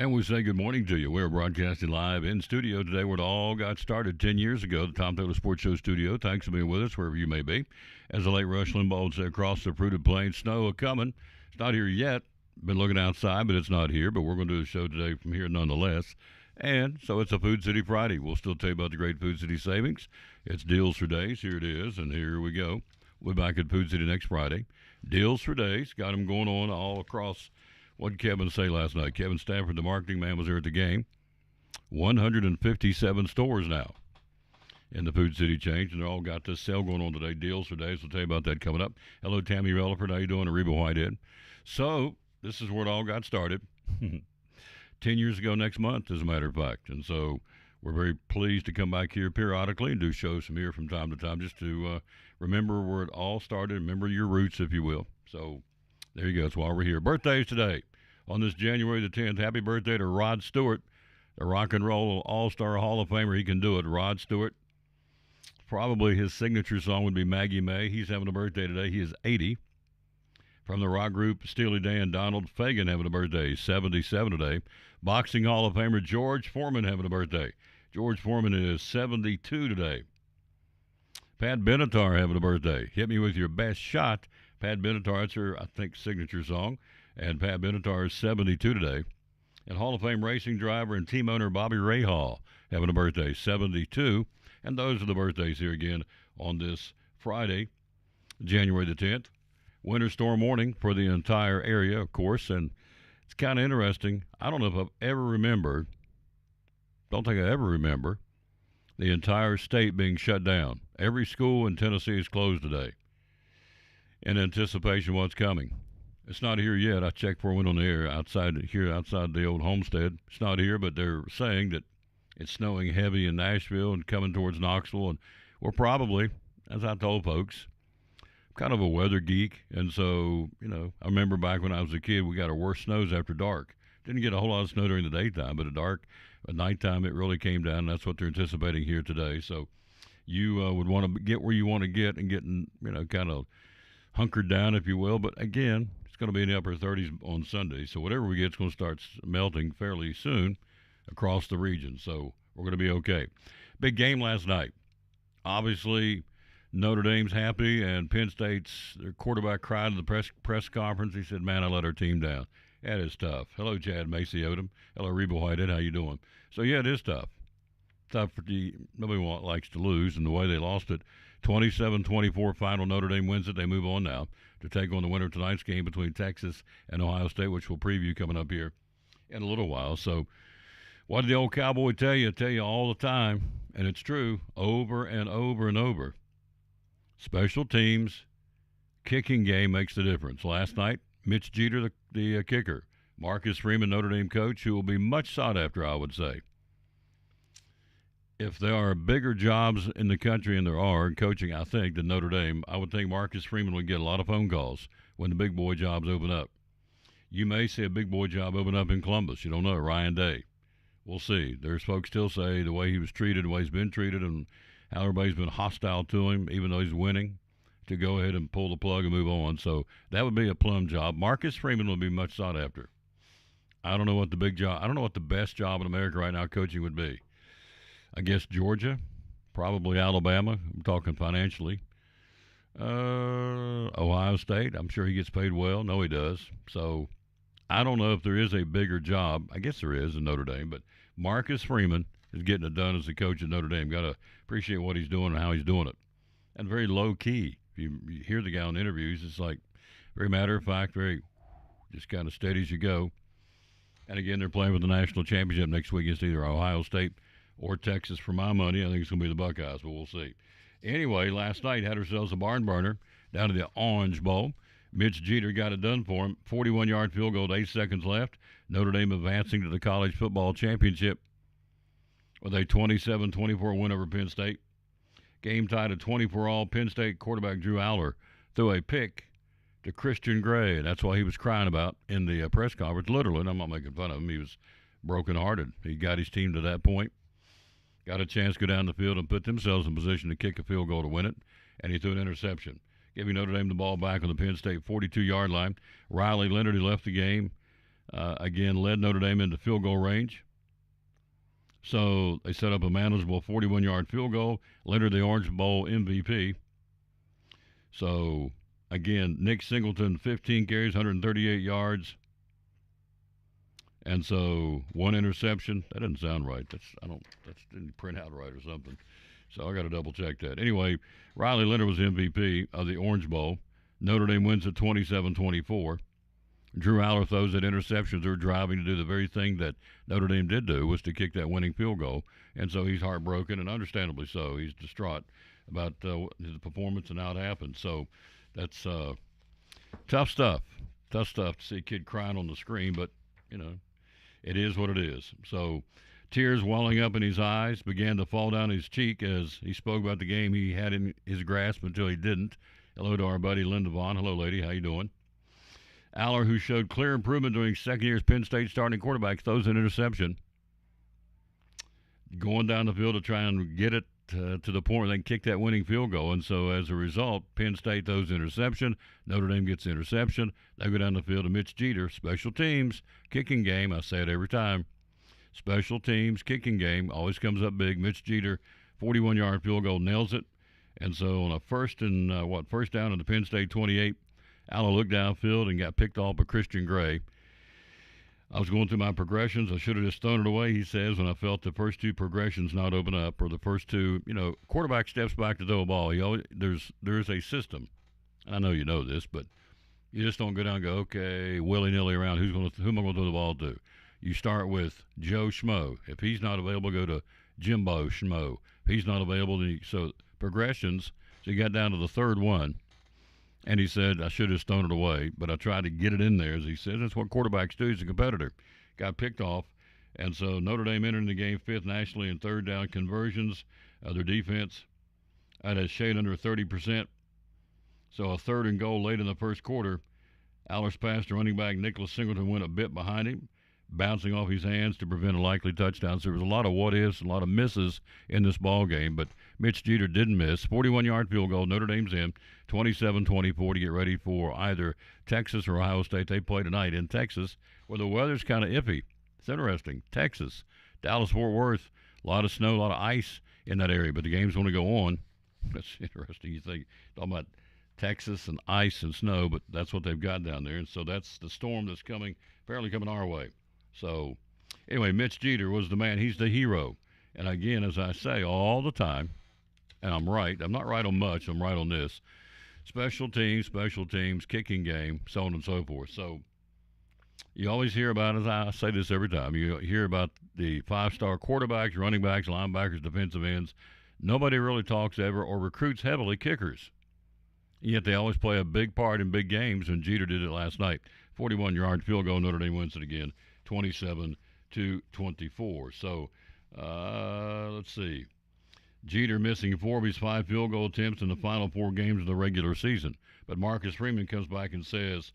And we say good morning to you. We're broadcasting live in studio today where it all got started 10 years ago, the Tom Taylor Sports Show studio. Thanks for being with us wherever you may be. As the late Rush Limbaugh would say, across the fruited plains, snow a-coming. It's not here yet. Been looking outside, but it's not here. But we're going to do a show today from here nonetheless. And so it's a Food City Friday. We'll still tell you about the great Food City savings. It's Deals for Days. Here it is, and here we go. We'll be back at Food City next Friday. Deals for Days. Got them going on all across. What did Kevin say last night? Kevin Stafford, the marketing man, was there at the game. 157 stores now in the Food City chain, and they all got this sale going on today. Deals for Days. We'll tell you about that coming up. Hello, Tammy Relaford. How you doing? Reba Whitehead. So this is where it all got started. 10 years ago next month, as a matter of fact. And so we're very pleased to come back here periodically and do shows from here from time to time just to remember where it all started, remember your roots, if you will. So there you go. That's why we're here. Birthdays today on this January the 10th. Happy birthday to Rod Stewart, the rock and roll all-star Hall of Famer. He can do it. Rod Stewart. Probably his signature song would be Maggie May. He's having a birthday today. He is 80. From the rock group Steely Dan, Donald Fagen having a birthday. He's 77 today. Boxing Hall of Famer George Foreman having a birthday. George Foreman is 72 today. Pat Benatar having a birthday. Hit Me With Your Best Shot. Pat Benatar, that's her, I think, signature song. And Pat Benatar is 72 today. And Hall of Fame racing driver and team owner Bobby Rahal having a birthday, 72. And those are the birthdays here again on this Friday, January the 10th. Winter storm warning for the entire area, of course. And it's kind of interesting. I don't know if I've ever remembered, don't think I ever remember, the entire state being shut down. Every school in Tennessee is closed today in anticipation of what's coming. It's not here yet. I checked before I went on the air outside the old homestead. It's not here, but they're saying that it's snowing heavy in Nashville and coming towards Knoxville. And we're probably, as I told folks, kind of a weather geek. And so, I remember back when I was a kid, we got our worst snows after dark. Didn't get a whole lot of snow during the daytime, but at nighttime, it really came down. That's what they're anticipating here today. So you would want to get where you want to get and get, kind of hunkered down, if you will. But again, it's going to be in the upper 30s on Sunday. So whatever we get is going to start melting fairly soon across the region. So we're going to be okay. Big game last night. Obviously, Notre Dame's happy, and Penn State's their quarterback cried at the press conference. He said, "Man, I let our team down." That is tough. Hello, Chad Macy Odom. Hello, Reba Whitehead. How you doing? So, yeah, it is tough. Tough for nobody likes to lose, and the way they lost it, 27-24 final. Notre Dame wins it. They move on now to take on the winner of tonight's game between Texas and Ohio State, which we'll preview coming up here in a little while. So what did the old cowboy tell you? Tell you all the time, and it's true, over and over and over. Special teams, kicking game makes the difference. Last night, Mitch Jeter, the kicker. Marcus Freeman, Notre Dame coach, who will be much sought after, I would say. If there are bigger jobs in the country, and there are in coaching, I think, than Notre Dame, I would think Marcus Freeman would get a lot of phone calls when the big boy jobs open up. You may see a big boy job open up in Columbus. You don't know. Ryan Day. We'll see. There's folks still say the way he was treated, the way he's been treated, and how everybody's been hostile to him, even though he's winning, to go ahead and pull the plug and move on. So that would be a plum job. Marcus Freeman will be much sought after. I don't know what the best job in America right now coaching would be. I guess Georgia, probably Alabama. I'm talking financially. Ohio State, I'm sure he gets paid well. No, he does. So I don't know if there is a bigger job. I guess there is in Notre Dame, but Marcus Freeman is getting it done as the coach at Notre Dame. Got to appreciate what he's doing and how he's doing it. And very low key. If you hear the guy on interviews, it's like very matter of fact, very just kind of steady as you go. And again, they're playing for the national championship next week against either Ohio State or Texas. For my money, I think it's going to be the Buckeyes, but we'll see. Anyway, last night had ourselves a barn burner down to the Orange Bowl. Mitch Jeter got it done for him. 41-yard field goal with 8 seconds left. Notre Dame advancing to the college football championship with a 27-24 win over Penn State. Game tied at 24-all. Penn State quarterback Drew Aller threw a pick to Christian Gray. That's why he was crying about in the press conference. Literally, and I'm not making fun of him. He was brokenhearted. He got his team to that point. Got a chance to go down the field and put themselves in position to kick a field goal to win it, and he threw an interception, giving Notre Dame the ball back on the Penn State 42-yard line. Riley Leonard, who left the game, again, led Notre Dame into field goal range. So they set up a manageable 41-yard field goal, later the Orange Bowl MVP. So, again, Nick Singleton, 15 carries, 138 yards. And so one interception. That doesn't sound right. That didn't print out right or something. So I got to double check that. Anyway, Riley Leonard was MVP of the Orange Bowl. Notre Dame wins at 27-24. Drew Aller throws that interceptions. They're driving to do the very thing that Notre Dame did do, was to kick that winning field goal. And so he's heartbroken, and understandably so. He's distraught about his performance and how it happened. So that's tough stuff. Tough stuff to see a kid crying on the screen, but, it is what it is. So tears welling up in his eyes began to fall down his cheek as he spoke about the game he had in his grasp until he didn't. Hello to our buddy Linda Vaughn. Hello, lady. How you doing? Aller, who showed clear improvement during second year's Penn State starting quarterback, throws an interception. Going down the field to try and get it to the point where they can kick that winning field goal. And so as a result, Penn State throws interception. Notre Dame gets interception. They go down the field to Mitch Jeter. Special teams, kicking game. I say it every time. Special teams, kicking game. Always comes up big. Mitch Jeter, 41-yard field goal, nails it. And so on a first down at the Penn State 28, Aller looked downfield and got picked off by Christian Gray. I was going through my progressions. I should have just thrown it away, he says, when I felt the first two progressions not open up, or the first two, quarterback steps back to throw a ball. There's a system. I know you know this, but you just don't go down and go, okay, willy-nilly around, who am I going to throw the ball to? You start with Joe Schmo. If he's not available, go to Jimbo Schmo. If he's not available, so progressions. So you got down to the third one. And he said, I should have just thrown it away, but I tried to get it in there, as he says. That's what quarterbacks do. He's a competitor. Got picked off. And so Notre Dame entering the game fifth nationally in third down conversions. Their defense had a shade under 30%. So a third and goal late in the first quarter. Aller's pass to running back Nicholas Singleton went a bit behind him, bouncing off his hands to prevent a likely touchdown. So there was a lot of what-ifs, a lot of misses in this ball game, but Mitch Jeter didn't miss. 41-yard field goal. Notre Dame's in 27-24 to get ready for either Texas or Ohio State. They play tonight in Texas, where the weather's kind of iffy. It's interesting. Texas, Dallas-Fort Worth, a lot of snow, a lot of ice in that area, but the game's going to go on. That's interesting. You think, talking about Texas and ice and snow, but that's what they've got down there. And so that's the storm that's apparently coming our way. So, anyway, Mitch Jeter was the man. He's the hero. And again, as I say all the time, and I'm right. I'm not right on much. I'm right on this. Special teams, kicking game, so on and so forth. So, you always hear about, as I say this every time, you hear about the five-star quarterbacks, running backs, linebackers, defensive ends. Nobody really talks ever or recruits heavily kickers. Yet they always play a big part in big games, and Jeter did it last night. 41-yard field goal. Notre Dame wins it again. 27-24. So, let's see. Jeter missing 4 of his 5 field goal attempts in the final 4 games of the regular season. But Marcus Freeman comes back and says,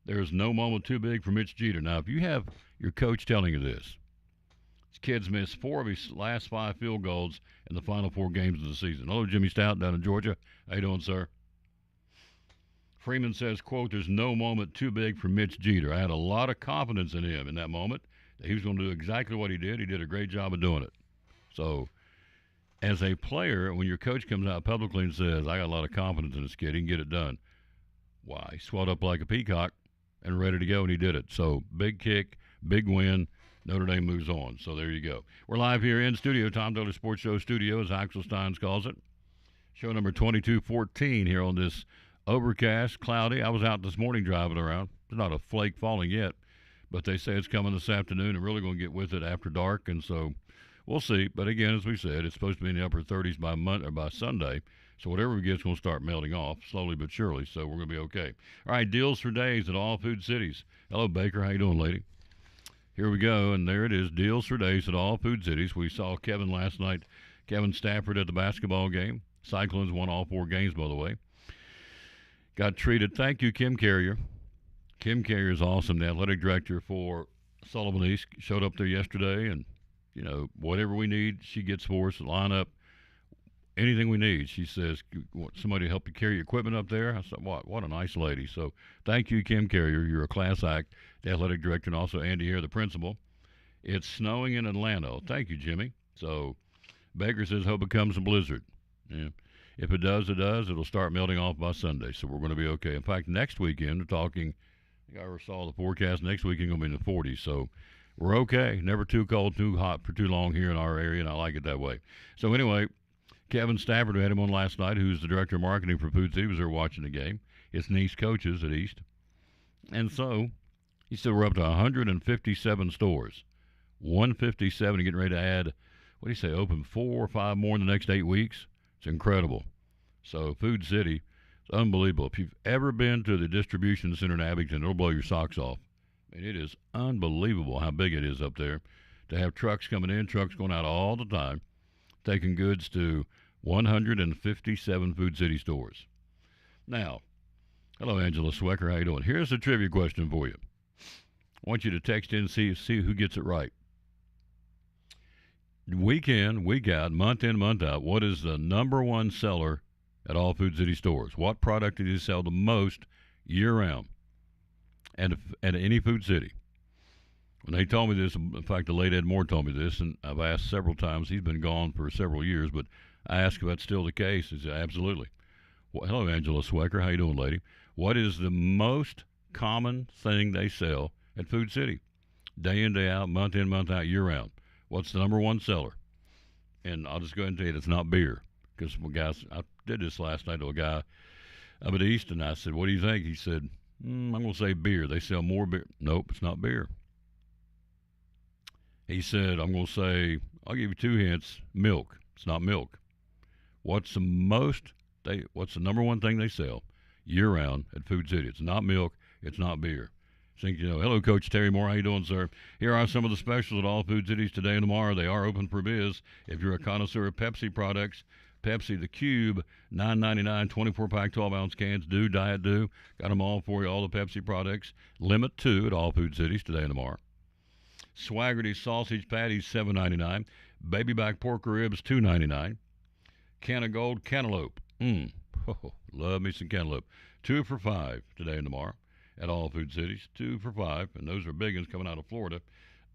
there's no moment too big for Mitch Jeter. Now, if you have your coach telling you this kid's missed 4 of his last 5 field goals in the final 4 games of the season. Hello, Jimmy Stout down in Georgia. How you doing, sir? Freeman says, quote, there's no moment too big for Mitch Jeter. I had a lot of confidence in him in that moment that he was going to do exactly what he did. He did a great job of doing it. So, as a player, when your coach comes out publicly and says, I got a lot of confidence in this kid, he can get it done. Why? He swelled up like a peacock and ready to go, and he did it. So, big kick, big win. Notre Dame moves on. So, there you go. We're live here in studio, Tom Dillard Sports Show studio, as Axel Steins calls it. Show number 2214 here on this overcast, cloudy. I was out this morning driving around. There's not a flake falling yet, but they say it's coming this afternoon and really going to get with it after dark, and so we'll see. But again, as we said, it's supposed to be in the upper 30s by Sunday, so whatever we get is going to start melting off slowly but surely, so we're going to be okay. All right, deals for days at all food cities. Hello, Baker. How you doing, lady? Here we go, and there it is, deals for days at all food cities. We saw Kevin last night, Kevin Stafford at the basketball game. Cyclones won all 4 games, by the way. Got treated. Thank you, Kim Carrier. Kim Carrier is awesome. The athletic director for Sullivan East showed up there yesterday, and, whatever we need, she gets for us. Line up anything we need. She says, want somebody to help you carry your equipment up there? I said, what a nice lady. So thank you, Kim Carrier. You're a class act, the athletic director, and also Andy here, the principal. It's snowing in Atlanta. Thank you, Jimmy. So Baker says, hope it comes a blizzard. Yeah. If it does, it does. It'll start melting off by Sunday, so we're going to be okay. In fact, next weekend, we're talking, I ever saw the forecast, next weekend going to be in the 40s, so we're okay. Never too cold, too hot for too long here in our area, and I like it that way. So anyway, Kevin Stafford, who had him on last night, who's the director of marketing for Food City, was there watching the game. His niece coaches at East. And so he said we're up to 157 stores. 157, getting ready to add, what do you say, open 4 or 5 more in the next 8 weeks? It's incredible. So Food City, it's unbelievable. If you've ever been to the distribution center in Abington, it'll blow your socks off. I mean, it is unbelievable how big it is up there to have trucks coming in, trucks going out all the time, taking goods to 157 Food City stores. Now, hello, Angela Swecker. How you doing? Here's a trivia question for you. I want you to text in and see who gets it right. Week in, week out, month in, month out, what is the number one seller at all Food City stores? What product do you sell the most year-round at any Food City? When they told me this, in fact, the late Ed Moore told me this, and I've asked several times. He's been gone for several years, but I asked if that's still the case. He said, absolutely. Well, hello, Angela Swecker. How you doing, lady? What is the most common thing they sell at Food City? Day in, day out, month in, month out, year-round. What's the number one seller? And I'll just go ahead and tell you it's not beer. Because I did this last night to a guy up at East, and I said, what do you think? He said, I'm going to say beer. They sell more beer. Nope, it's not beer. He said, I'm going to say, I'll give you 2 hints, milk. It's not milk. What's the number one thing they sell year-round at Food City? It's not milk. It's not beer. Think you know. Hello, Coach Terry Moore. How you doing, sir? Here are some of the specials at all Food Cities today and tomorrow. They are open for biz. If you're a connoisseur of Pepsi products, Pepsi the Cube, $9.99, 24-pack, 12-ounce cans. Diet Dew. Got them all for you, all the Pepsi products. Limit 2 at all Food Cities today and tomorrow. Swaggerty sausage patties, $7.99. Baby back pork ribs, $2.99. Can of Gold cantaloupe. Love me some cantaloupe. 2 for $5 today and tomorrow at all Food Cities. 2 for $5, and those are big ones coming out of Florida.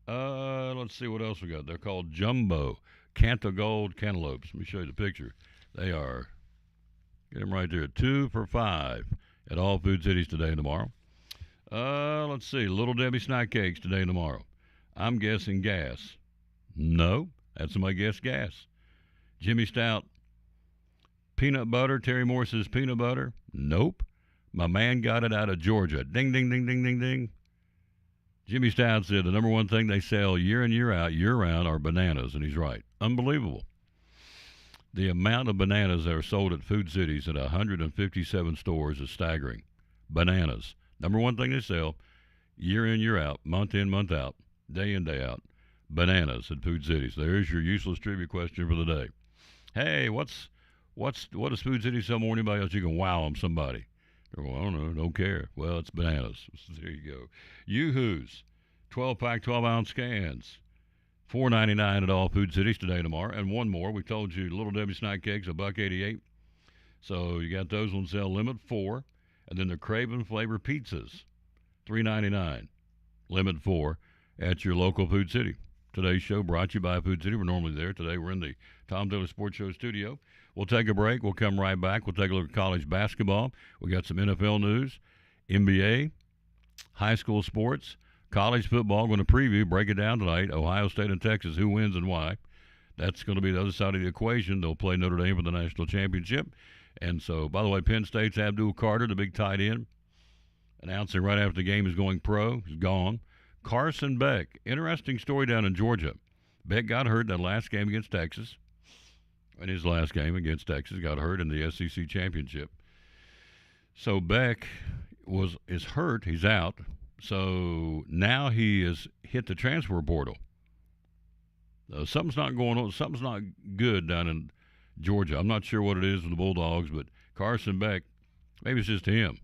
Let's see what else we got. They're called Jumbo Can of Gold cantaloupes. Let me show you the picture. They are, get them right there, 2 for $5 at all Food Cities today and tomorrow. Let's see, Little Debbie snack cakes today and tomorrow. I'm guessing gas. No, had somebody guess gas. Jimmy Stout peanut butter. Terry Moore says peanut butter. Nope. My man got it out of Georgia. Ding, ding, ding, ding, ding, ding. Jimmy Stout said the number one thing they sell year in, year out, year-round are bananas, and he's right. Unbelievable. The amount of bananas that are sold at Food Cities at 157 stores is staggering. Bananas. Number one thing they sell year in, year out, month in, month out, day in, day out. Bananas at Food Cities. There's your useless trivia question for the day. Hey, what does Food City sell more than anybody else? You can wow them somebody. Well, I don't know, don't care. Well, it's bananas. There you go. Yoo-Hoo's, 12-pack, 12-ounce cans, $4.99 at all Food Cities today and tomorrow. And one more, we told you, Little Debbie snack cakes, $1.88. So you got those on sale, limit 4. And then the Craven flavor pizzas, $3.99, limit 4 at your local Food City. Today's show brought to you by Food City. We're normally there. Today we're in the Tom Daly Sports Show studio. We'll take a break. We'll come right back. We'll take a look at college basketball. We got some NFL news, NBA, high school sports, college football. Going to preview, break it down tonight. Ohio State and Texas, who wins and why. That's going to be the other side of the equation. They'll play Notre Dame for the national championship. And so, by the way, Penn State's Abdul Carter, the big tight end, announcing right after the game is going pro. He's gone. Carson Beck, interesting story down in Georgia. Beck got hurt that last game against Texas. In his last game against Texas, got hurt in the SEC championship. So Beck is hurt. He's out. So now he has hit the transfer portal. Something's not going on. Something's not good down in Georgia. I'm not sure what it is with the Bulldogs, but Carson Beck, maybe it's just him.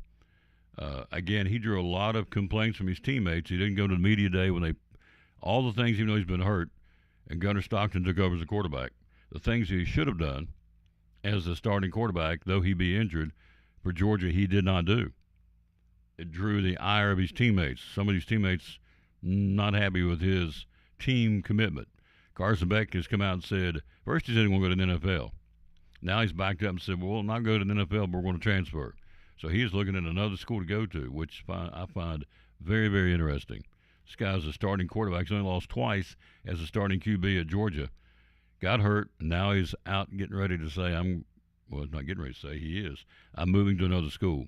Again, he drew a lot of complaints from his teammates. He didn't go to the media day when all the things, even though he's been hurt, and Gunnar Stockton took over as a quarterback. The things he should have done as the starting quarterback, though he be injured, for Georgia, he did not do. It drew the ire of his teammates. Some of his teammates not happy with his team commitment. Carson Beck has come out and said, first he said he won't go to the NFL. Now he's backed up and said, well, we'll not go to the NFL, but we're going to transfer. So he's looking at another school to go to, which I find very, very interesting. This guy's a starting quarterback. He's only lost twice as a starting QB at Georgia. Got hurt, and now he's out getting ready to say, not getting ready to say, he is. I'm moving to another school.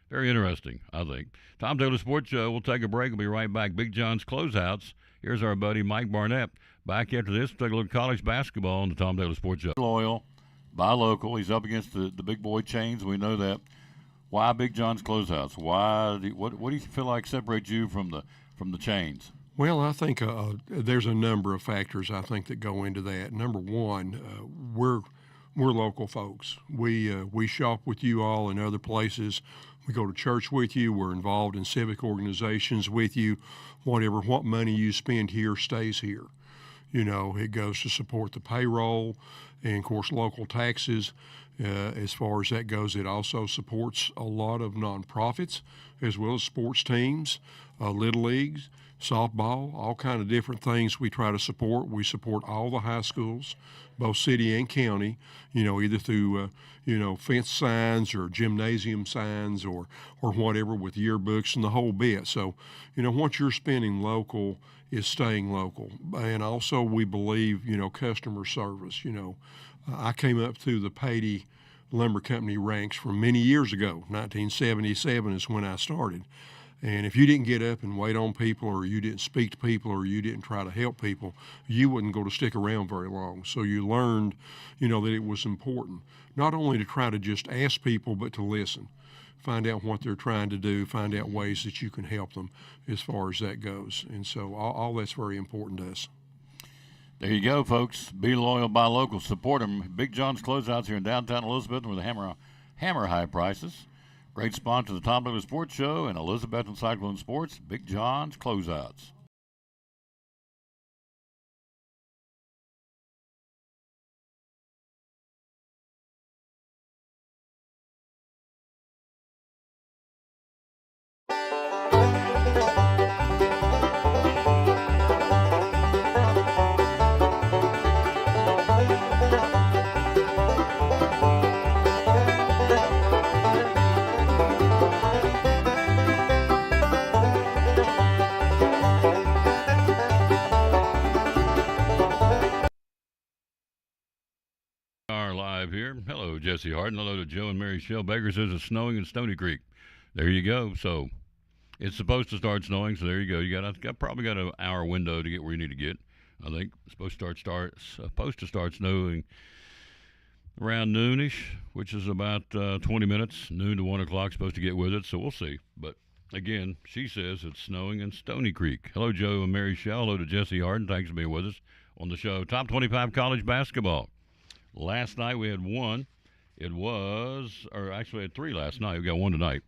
Very interesting, I think. Tom Taylor Sports Show. We'll take a break. We'll be right back. Big John's Closeouts. Here's our buddy Mike Barnett. Back after this, we'll take a look at college basketball on the Tom Taylor Sports Show. Loyal, buy local. He's up against the big boy chains. We know that. Why Big John's Closeouts? What do you feel like separates you from the chains? Well, I think there's a number of factors I think that go into that. Number one, we're local folks. We shop with you all in other places. We go to church with you. We're involved in civic organizations with you. What money you spend here stays here. You know, it goes to support the payroll and, of course, local taxes. As far as that goes, it also supports a lot of nonprofits as well as sports teams, little leagues, softball, all kind of different things we try to support. We support all the high schools, both city and county, either through, fence signs or gymnasium signs or whatever with yearbooks and the whole bit. So, what you're spending local is staying local. And also we believe, customer service. I came up through the Patey Lumber Company ranks from many years ago. 1977 is when I started. And if you didn't get up and wait on people, or you didn't speak to people, or you didn't try to help people, you wouldn't go to stick around very long. So you learned, that it was important, not only to try to just ask people, but to listen, find out what they're trying to do, find out ways that you can help them as far as that goes. And so all that's very important to us. There you go, folks. Be loyal, buy local, support them. Big John's Closeouts here in downtown Elizabeth with hammer high prices. Great sponsor of the Tom Taylor Sports Show and Elizabeth and Cyclone Sports, Big John's Closeouts. Here. Hello, Jesse Harden. Hello to Joe and Mary Shell. Baker says it's snowing in Stony Creek. There you go. So it's supposed to start snowing. So there you go. You probably got an hour window to get where you need to get. I think it's supposed to start snowing around noonish, which is about 20 minutes. Noon to 1 o'clock. Supposed to get with it. So we'll see. But again, she says it's snowing in Stony Creek. Hello, Joe and Mary Shell. Hello to Jesse Harden. Thanks for being with us on the show. Top 25 college basketball. Last night we had one. We had three last night. We got one tonight.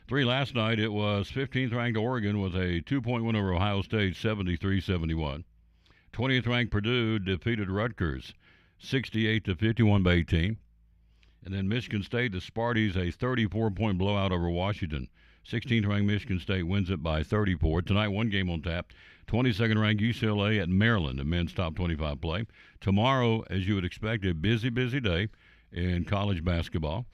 Three last night. It was 15th ranked Oregon with a 2-point win over Ohio State, 73-71. 20th ranked Purdue defeated Rutgers, 68-51 by 18. And then Michigan State, the Sparties, a 34-point blowout over Washington. 16th ranked Michigan State wins it by 34. Tonight, one game on tap. 22nd ranked UCLA at Maryland in men's top 25 play. Tomorrow, as you would expect, a busy day in college basketball.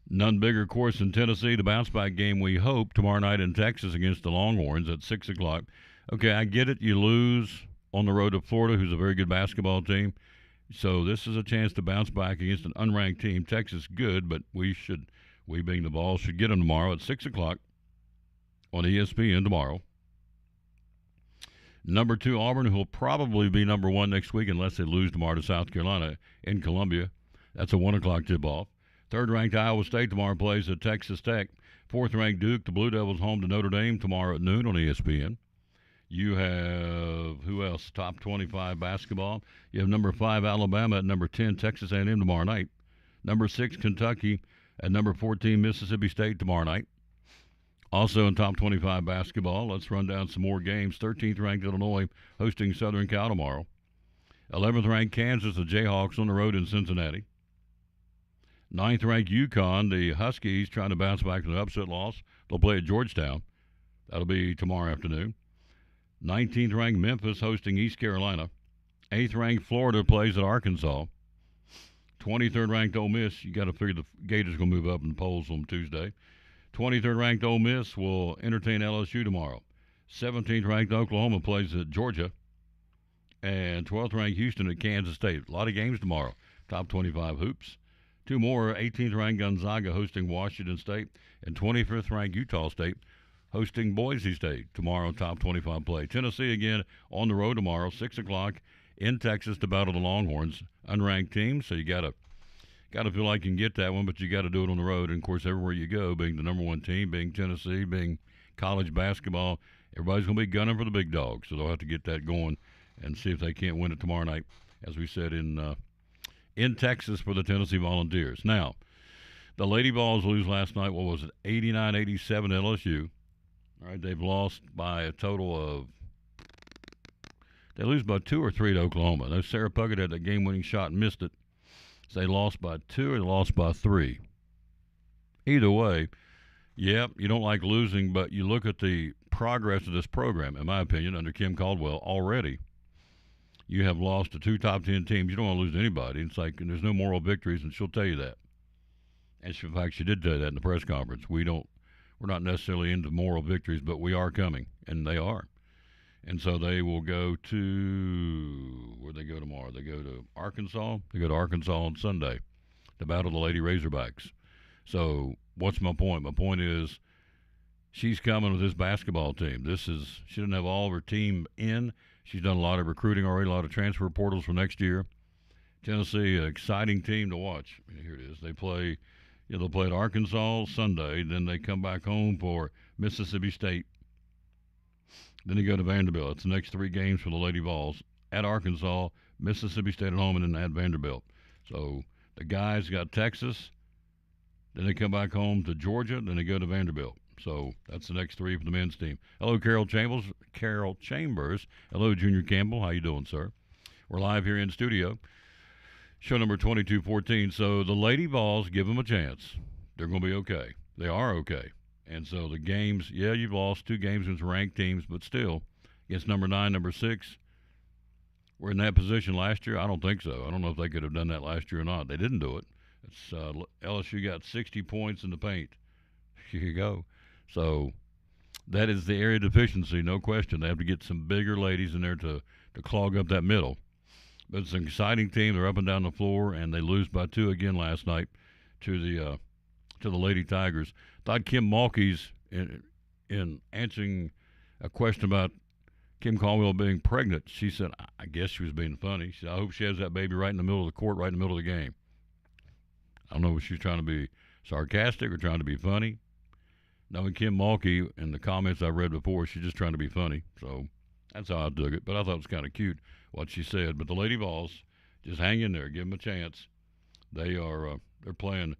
None bigger course in Tennessee. The bounce-back game, we hope, tomorrow night in Texas against the Longhorns at 6 o'clock. Okay, I get it. You lose on the road to Florida, who's a very good basketball team. So this is a chance to bounce back against an unranked team. Texas good, but we being the ball, should get them tomorrow at 6 o'clock on ESPN tomorrow. Number 2, Auburn, who will probably be number 1 next week unless they lose tomorrow to South Carolina in Columbia. That's a 1 o'clock tip-off. 3rd-ranked Iowa State tomorrow plays at Texas Tech. 4th-ranked Duke, the Blue Devils, home to Notre Dame tomorrow at noon on ESPN. You have, who else? Top 25 basketball. You have number 5, Alabama, at number 10, Texas A&M tomorrow night. Number 6, Kentucky, at number 14, Mississippi State tomorrow night. Also in top 25 basketball, let's run down some more games. 13th ranked Illinois hosting Southern Cal tomorrow. 11th ranked Kansas, the Jayhawks on the road in Cincinnati. Ninth-ranked UConn, the Huskies, trying to bounce back from an upset loss. They'll play at Georgetown. That'll be tomorrow afternoon. 19th-ranked Memphis hosting East Carolina. 8th-ranked Florida plays at Arkansas. 23rd-ranked Ole Miss, you got to figure the Gators going to move up in the polls on Tuesday. 23rd-ranked Ole Miss will entertain LSU tomorrow. 17th-ranked Oklahoma plays at Georgia. And 12th-ranked Houston at Kansas State. A lot of games tomorrow. Top 25 hoops. Two more, 18th-ranked Gonzaga hosting Washington State. And 25th-ranked Utah State hosting Boise State. Tomorrow, top 25 play. Tennessee again on the road tomorrow, 6 o'clock in Texas to battle the Longhorns. Unranked team, so you got to feel like you can get that one, but you got to do it on the road. And, of course, everywhere you go, being the number one team, being Tennessee, being college basketball, everybody's going to be gunning for the big dogs. So they'll have to get that going and see if they can't win it tomorrow night, as we said, in Texas for the Tennessee Volunteers. Now, the Lady Vols lose last night, what was it, 89-87 LSU. All right, they've lost by a total of, they lose by 2 or 3 to Oklahoma. Now, Sarah Puckett had that game-winning shot and missed it. So they lost by 2 or they lost by 3. Either way, yeah, you don't like losing, but you look at the progress of this program, in my opinion, under Kim Caldwell already. You have lost to 2 top 10 teams. You don't want to lose to anybody. It's like there's no moral victories, and she'll tell you that. And in fact, she did tell you that in the press conference. We're not necessarily into moral victories, but we are coming, and they are. And so they will go to, where they go tomorrow? They go to Arkansas. They go to Arkansas on Sunday to battle the Lady Razorbacks. So what's my point? My point is she's coming with this basketball team. She doesn't have all of her team in. She's done a lot of recruiting already, a lot of transfer portals for next year. Tennessee, an exciting team to watch. Here it is. They'll play at Arkansas Sunday. Then they come back home for Mississippi State. Then they go to Vanderbilt. It's the next 3 games for the Lady Vols. At Arkansas, Mississippi State at home, and then at Vanderbilt. So the guys got Texas. Then they come back home to Georgia. Then they go to Vanderbilt. So that's the next 3 for the men's team. Hello, Carol Chambers. Hello, Junior Campbell. How you doing, sir? We're live here in studio. Show number 2214. So the Lady Vols, give them a chance. They're going to be okay. They are okay. And so the games, yeah, you've lost 2 games against ranked teams, but still, against number 9, number 6, we're in that position last year. I don't think so. I don't know if they could have done that last year or not. They didn't do it. LSU got 60 points in the paint. Here you go. So that is the area deficiency, no question. They have to get some bigger ladies in there to clog up that middle. But it's an exciting team. They're up and down the floor, and they lose by 2 again last night to the Lady Tigers. Thought Kim Mulkey's in answering a question about Kim Caldwell being pregnant. She said, I guess she was being funny. She said, I hope she has that baby right in the middle of the court, right in the middle of the game. I don't know if she's trying to be sarcastic or trying to be funny. Knowing Kim Mulkey and the comments I read before, she's just trying to be funny. So that's how I took it. But I thought it was kind of cute what she said. But the Lady Vols, just hang in there. Give them a chance. They're playing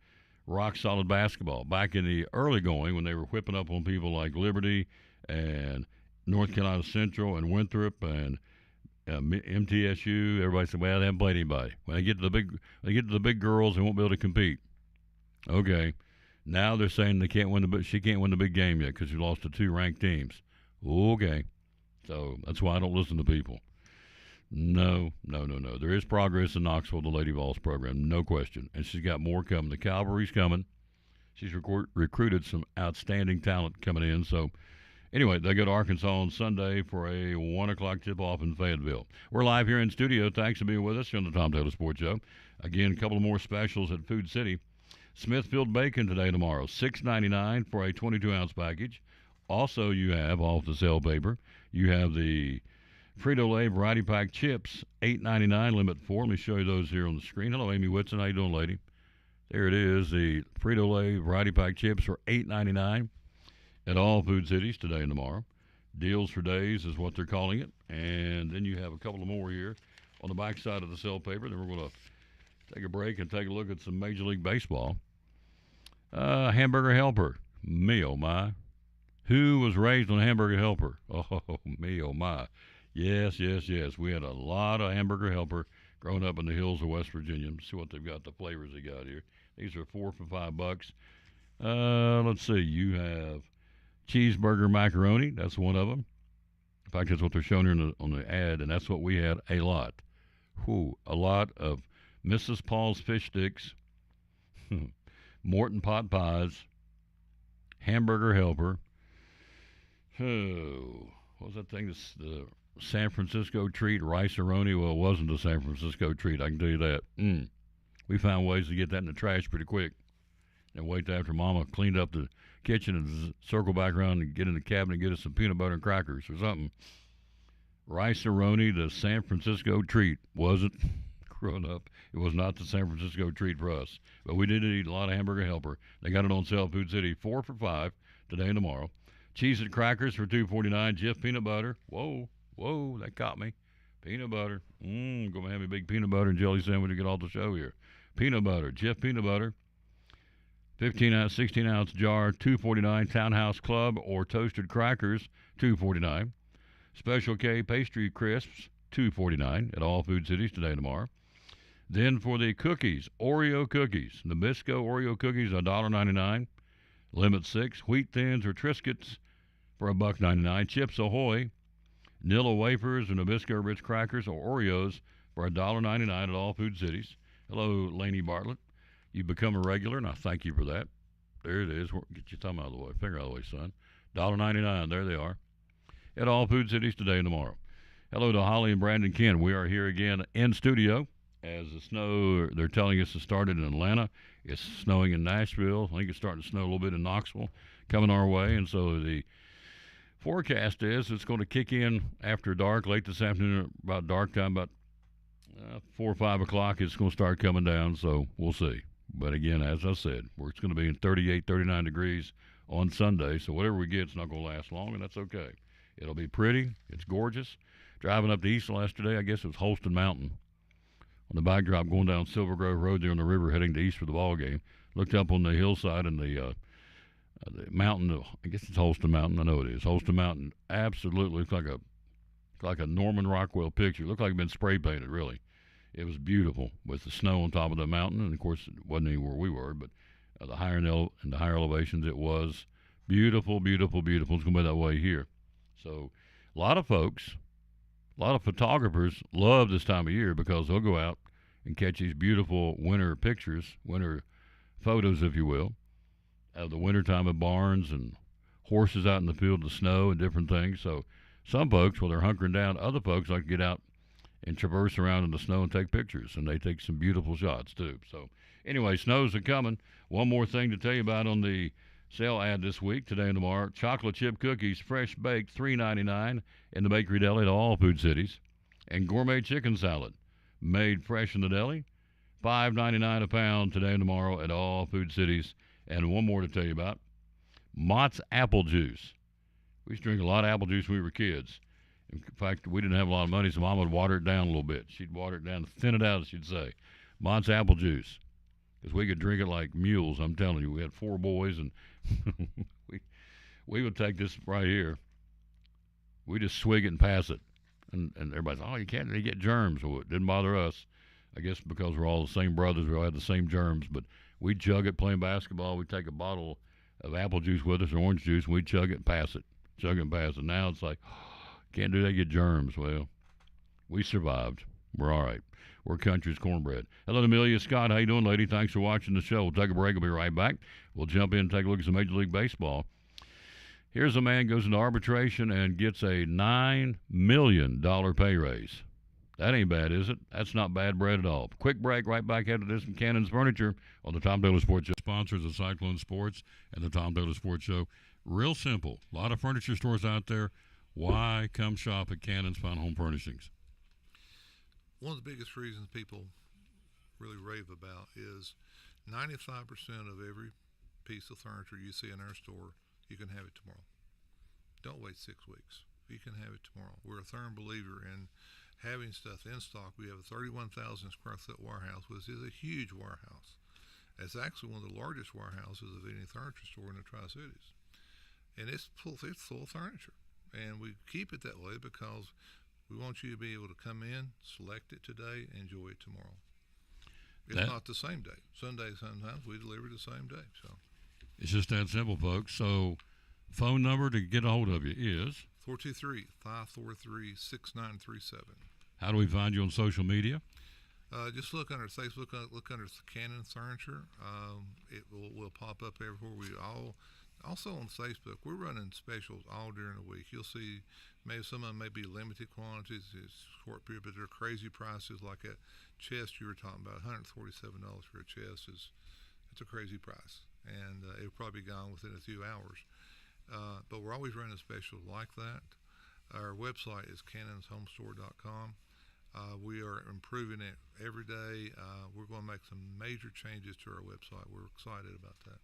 rock-solid basketball. Back in the early going, when they were whipping up on people like Liberty and North Carolina Central and Winthrop and MTSU, everybody said, well, they haven't played anybody. When they get to the big girls, they won't be able to compete. Okay. Now they're saying she can't win the big game yet because she lost to 2 ranked teams. Okay. So that's why I don't listen to people. No. There is progress in Knoxville, the Lady Vols program, no question. And she's got more coming. The cavalry's coming. She's recruited some outstanding talent coming in. So, anyway, they go to Arkansas on Sunday for a 1 o'clock tip-off in Fayetteville. We're live here in studio. Thanks for being with us here on the Tom Taylor Sports Show. Again, a couple of more specials at Food City. Smithfield Bacon today, tomorrow, $6.99 for a 22-ounce package. Also, you have, off the sale paper, you have the Frito-Lay Variety Pack chips, $8.99, limit 4. Let me show you those here on the screen. Hello, Amy Whitson. How you doing, lady? There it is. The Frito-Lay Variety Pack chips are $8.99 at all Food Cities today and tomorrow. Deals for days is what they're calling it. And then you have a couple of more here on the back side of the sale paper. Then we're going to take a break and take a look at some Major League Baseball. Hamburger Helper. Me, oh my. Who was raised on Hamburger Helper? Oh, me, oh my. Yes. We had a lot of Hamburger Helper growing up in the hills of West Virginia. Let's see what they've got, the flavors they got here. These are 4 for $5. Let's see. You have cheeseburger macaroni. That's one of them. In fact, that's what they're showing here on the ad, and that's what we had a lot. Whew, a lot of Mrs. Paul's fish sticks, Morton pot pies, hamburger helper. Oh, what was that thing? The San Francisco treat, rice-a-roni. Well, it wasn't a San Francisco treat, I can tell you that. We found ways to get that in the trash pretty quick and wait after Mama cleaned up the kitchen and circle back around and get in the cabinet and get us some peanut butter and crackers or something. Rice-a-roni, the San Francisco treat. Wasn't growing up. It was not the San Francisco treat for us. But we did eat a lot of hamburger helper. They got it on sale at Food City, 4 for $5 today and tomorrow. Cheese and crackers for $2.49. Jif peanut butter. Whoa, that caught me. Peanut butter. Gonna have a big peanut butter and jelly sandwich to get all the show here. Peanut butter. Jif peanut butter. 15-ounce, 16-ounce jar, $2.49. Townhouse Club or toasted crackers, $2.49. Special K pastry crisps, $2.49 at all Food Cities today and tomorrow. Then for the cookies, Oreo cookies. Nabisco Oreo cookies, $1.99. Limit 6. Wheat Thins or Triscuits for $1.99. Chips Ahoy, Nilla wafers or Nabisco Ritz crackers or Oreos for $1.99 at all Food Cities. Hello, Laney Bartlett. You've become a regular, and I thank you for that. There it is. Get your thumb out of the way. Finger out of the way, son. $1.99. There they are. At all Food Cities today and tomorrow. Hello to Holly and Brandon Kent. We are here again in studio as the snow, they're telling us it started in Atlanta. It's snowing in Nashville. I think it's starting to snow a little bit in Knoxville coming our way. And so the forecast is it's going to kick in after dark, late this afternoon, about dark time, about 4 or 5 o'clock. It's going to start coming down, so we'll see. But again, as I said, it's going to be in 38, 39 degrees on Sunday. So whatever we get, it's not going to last long, and that's okay. It'll be pretty. It's gorgeous. Driving up the east yesterday, I guess it was Holston Mountain. On the backdrop, going down Silver Grove Road there on the river, heading to east for the ball game. Looked up on the hillside and the mountain. I guess it's Holston Mountain. I know it is. Holston Mountain absolutely looks like a Norman Rockwell picture. It looked like it had been spray painted, really. It was beautiful with the snow on top of the mountain, and of course it wasn't anywhere we were, but the higher elevations, it was beautiful, beautiful, beautiful. It's going to be that way here. So a lot of folks, a lot of photographers love this time of year because they'll go out and catch these beautiful winter pictures, winter photos, if you will, of the wintertime of barns and horses out in the field of snow and different things. So some folks, well, they're hunkering down. Other folks like to get out and traverse around in the snow and take pictures, and they take some beautiful shots too. So anyway, snows are coming. One more thing to tell you about on the sale ad this week, today and tomorrow. Chocolate chip cookies, fresh baked, $3.99 in the Bakery Deli at all Food Cities. And gourmet chicken salad, made fresh in the deli, $5.99 a pound today and tomorrow at all Food Cities. And one more to tell you about, Mott's apple juice. We used to drink a lot of apple juice when we were kids. In fact, we didn't have a lot of money, so Mom would water it down a little bit. She'd water it down, thin it out, as she'd say. Mott's apple juice. Because we could drink it like mules, I'm telling you. We had 4 boys, and we would take this right here. We just swig it and pass it. And everybody's, oh, you can't, they get germs. Well, it didn't bother us. I guess because we're all the same brothers, we all had the same germs. But we'd chug it playing basketball. We'd take a bottle of apple juice with us, or orange juice, and we'd chug it and pass it. Chug it and pass it. Now it's like, can't do that, get germs. Well, we survived. We're all right. We're country's cornbread. Hello, Amelia Scott. How you doing, lady? Thanks for watching the show. We'll take a break. We'll be right back. We'll jump in and take a look at some Major League Baseball. Here's a man goes into arbitration and gets a $9 million pay raise. That ain't bad, is it? That's not bad bread at all. Quick break. Right back after this from Cannon's Furniture on the Tom Taylor Sports Show. Sponsors of Cyclone Sports and the Tom Taylor Sports Show. Real simple. A lot of furniture stores out there. Why come shop at Cannon's Fine Home Furnishings? One of the biggest reasons people really rave about is 95% of every piece of furniture you see in our store, you can have it tomorrow. Don't wait 6 weeks. You can have it tomorrow. We're a firm believer in having stuff in stock. We have a 31,000 square foot warehouse, which is a huge warehouse. It's actually one of the largest warehouses of any furniture store in the Tri-Cities. And it's full of furniture. And we keep it that way because we want you to be able to come in, select it today, enjoy it tomorrow. if not the same day. Sunday sometimes we deliver the same day. So it's just that simple, folks. So phone number to get a hold of you is 423-543-6937. How do we find you on social media? Just look under Facebook. Look under Cannon Furniture. It will pop up everywhere. Also on Facebook, we're running specials all during the week. You'll see maybe some of them may be limited quantities, it's short period, but they're crazy prices. Like that chest you were talking about, $147 for a chest it's a crazy price, and it'll probably be gone within a few hours. But we're always running specials like that. Our website is cannonshomestore.com. We are improving it every day. We're going to make some major changes to our website. We're excited about that.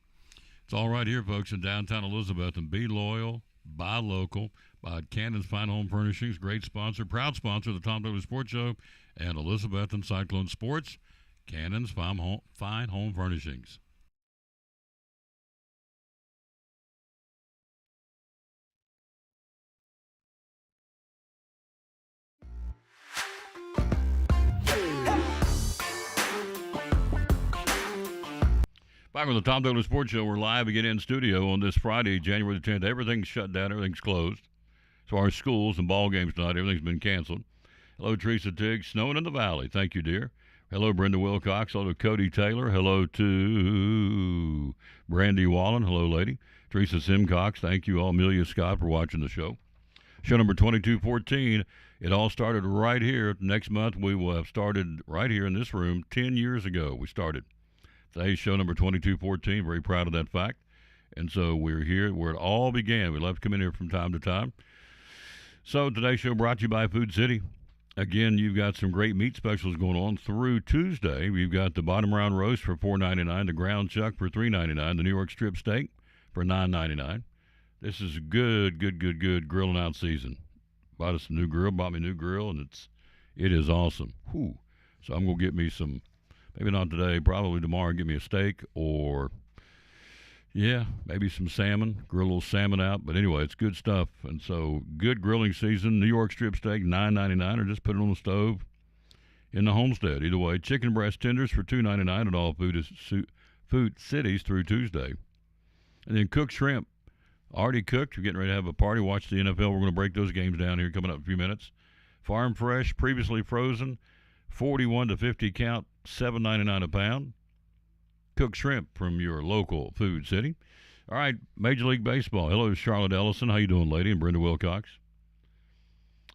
It's all right here, folks, in downtown Elizabeth. And be loyal, buy local, buy Cannon's Fine Home Furnishings. Great sponsor, proud sponsor of the Tom Dooley Sports Show and Elizabeth and Cyclone Sports. Cannon's Fine Home Furnishings. Back on the Tom Dooley Sports Show, we're live again in studio on this Friday, January the 10th. Everything's shut down. Everything's closed. As far as schools and ball games tonight, everything's been canceled. Hello, Teresa Tigg, snowing in the valley. Thank you, dear. Hello, Brenda Wilcox. Hello to Cody Taylor. Hello to Brandy Wallen. Hello, lady. Teresa Simcox. Thank you all. Amelia Scott for watching the show. Show number 2214. It all started right here. Next month, we will have started right here in this room. 10 years ago, we started. Today's show number 2214. Very proud of that fact. And so we're here where it all began. We love to come in here from time to time. So today's show brought to you by Food City. Again, you've got some great meat specials going on through Tuesday. We've got the bottom round roast for $4.99, the ground chuck for $3.99, the New York strip steak for $9.99. This is good grilling out season. Bought us a new grill, bought me a new grill, and it is awesome. Whew. So I'm going to get me some, maybe not today, probably tomorrow, get me a steak or, yeah, maybe some salmon, grill a little salmon out. But anyway, it's good stuff. And so good grilling season. New York strip steak, $9.99, or just put it on the stove in the homestead. Either way, chicken breast tenders for $2.99 at all food cities through Tuesday. And then cooked shrimp. Already cooked. We're getting ready to have a party. Watch the NFL. We're going to break those games down here coming up in a few minutes. Farm fresh, previously frozen, 41 to 50 count, $7.99 a pound. Cooked shrimp from your local Food City. All right, Major League Baseball. Hello, Charlotte Ellison. How you doing, lady? And Brenda Wilcox.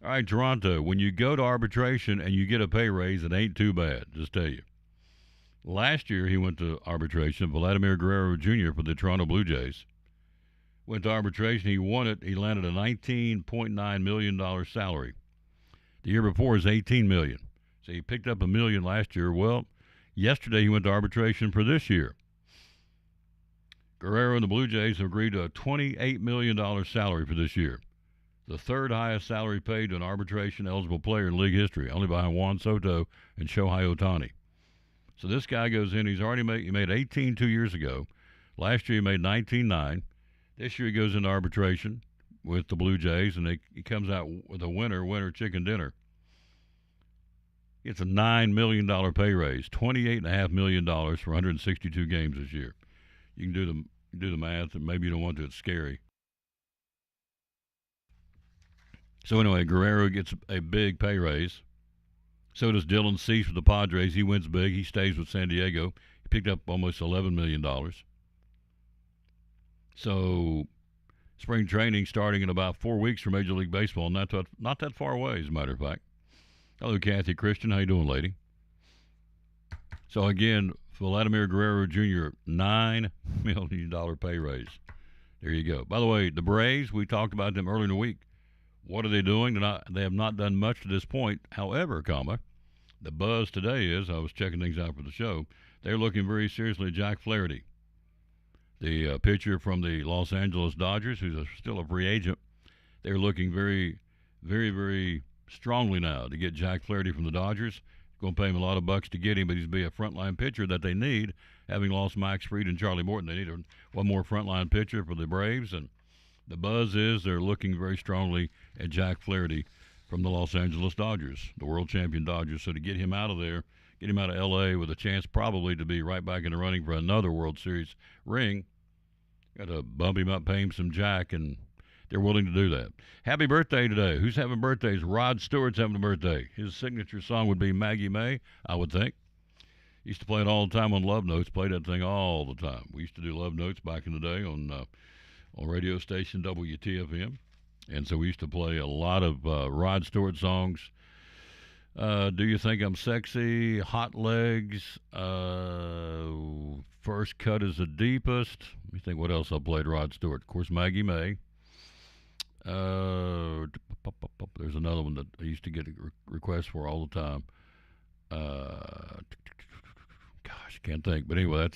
All right, Toronto. When you go to arbitration and you get a pay raise, it ain't too bad. Just tell you. Last year, he went to arbitration. Vladimir Guerrero Jr. for the Toronto Blue Jays. Went to arbitration. He won it. He landed a $19.9 million salary. The year before is $18 million. So he picked up $1 million last year. Well, yesterday he went to arbitration for this year. Guerrero and the Blue Jays have agreed to a $28 million salary for this year. The third highest salary paid to an arbitration-eligible player in league history, only behind Juan Soto and Shohei Ohtani. So this guy goes in. He made 18 2 years ago. Last year he made 19.9. This year he goes into arbitration with the Blue Jays, and he comes out with a winner chicken dinner. It's a $9 million pay raise, $28.5 million for 162 games this year. You can do the math, and maybe you don't want to. It's scary. So anyway, Guerrero gets a big pay raise. So does Dylan Cease with the Padres. He wins big. He stays with San Diego. He picked up almost $11 million. So spring training starting in about 4 weeks for Major League Baseball. Not that far away, as a matter of fact. Hello, Kathy Christian. How you doing, lady? So again, Vladimir Guerrero Jr., $9 million pay raise. There you go. By the way, the Braves, we talked about them earlier in the week. What are they doing? They have not done much to this point. However, the buzz today is, I was checking things out for the show, they're looking very seriously at Jack Flaherty, the pitcher from the Los Angeles Dodgers, who's still a free agent. They're looking very, very, very strongly now to get Jack Flaherty from the Dodgers. Going to pay him a lot of bucks to get him, but he's be a frontline pitcher that they need. Having lost Max Fried and Charlie Morton, they need one more frontline pitcher for the Braves. And the buzz is they're looking very strongly at Jack Flaherty from the Los Angeles Dodgers, the world champion Dodgers. So to get him out of there, get him out of L.A. with a chance probably to be right back in the running for another World Series ring. Got to bump him up, pay him some jack, and they're willing to do that. Happy birthday today. Who's having birthdays? Rod Stewart's having a birthday. His signature song would be Maggie May, I would think. Used to play it all the time on Love Notes. Played that thing all the time. We used to do Love Notes back in the day on radio station WTFM. And so we used to play a lot of Rod Stewart songs. Do You Think I'm Sexy? Hot Legs. First Cut is the Deepest. Let me think what else I played Rod Stewart. Of course, Maggie May. There's another one that I used to get requests for all the time. Gosh, can't think. But anyway,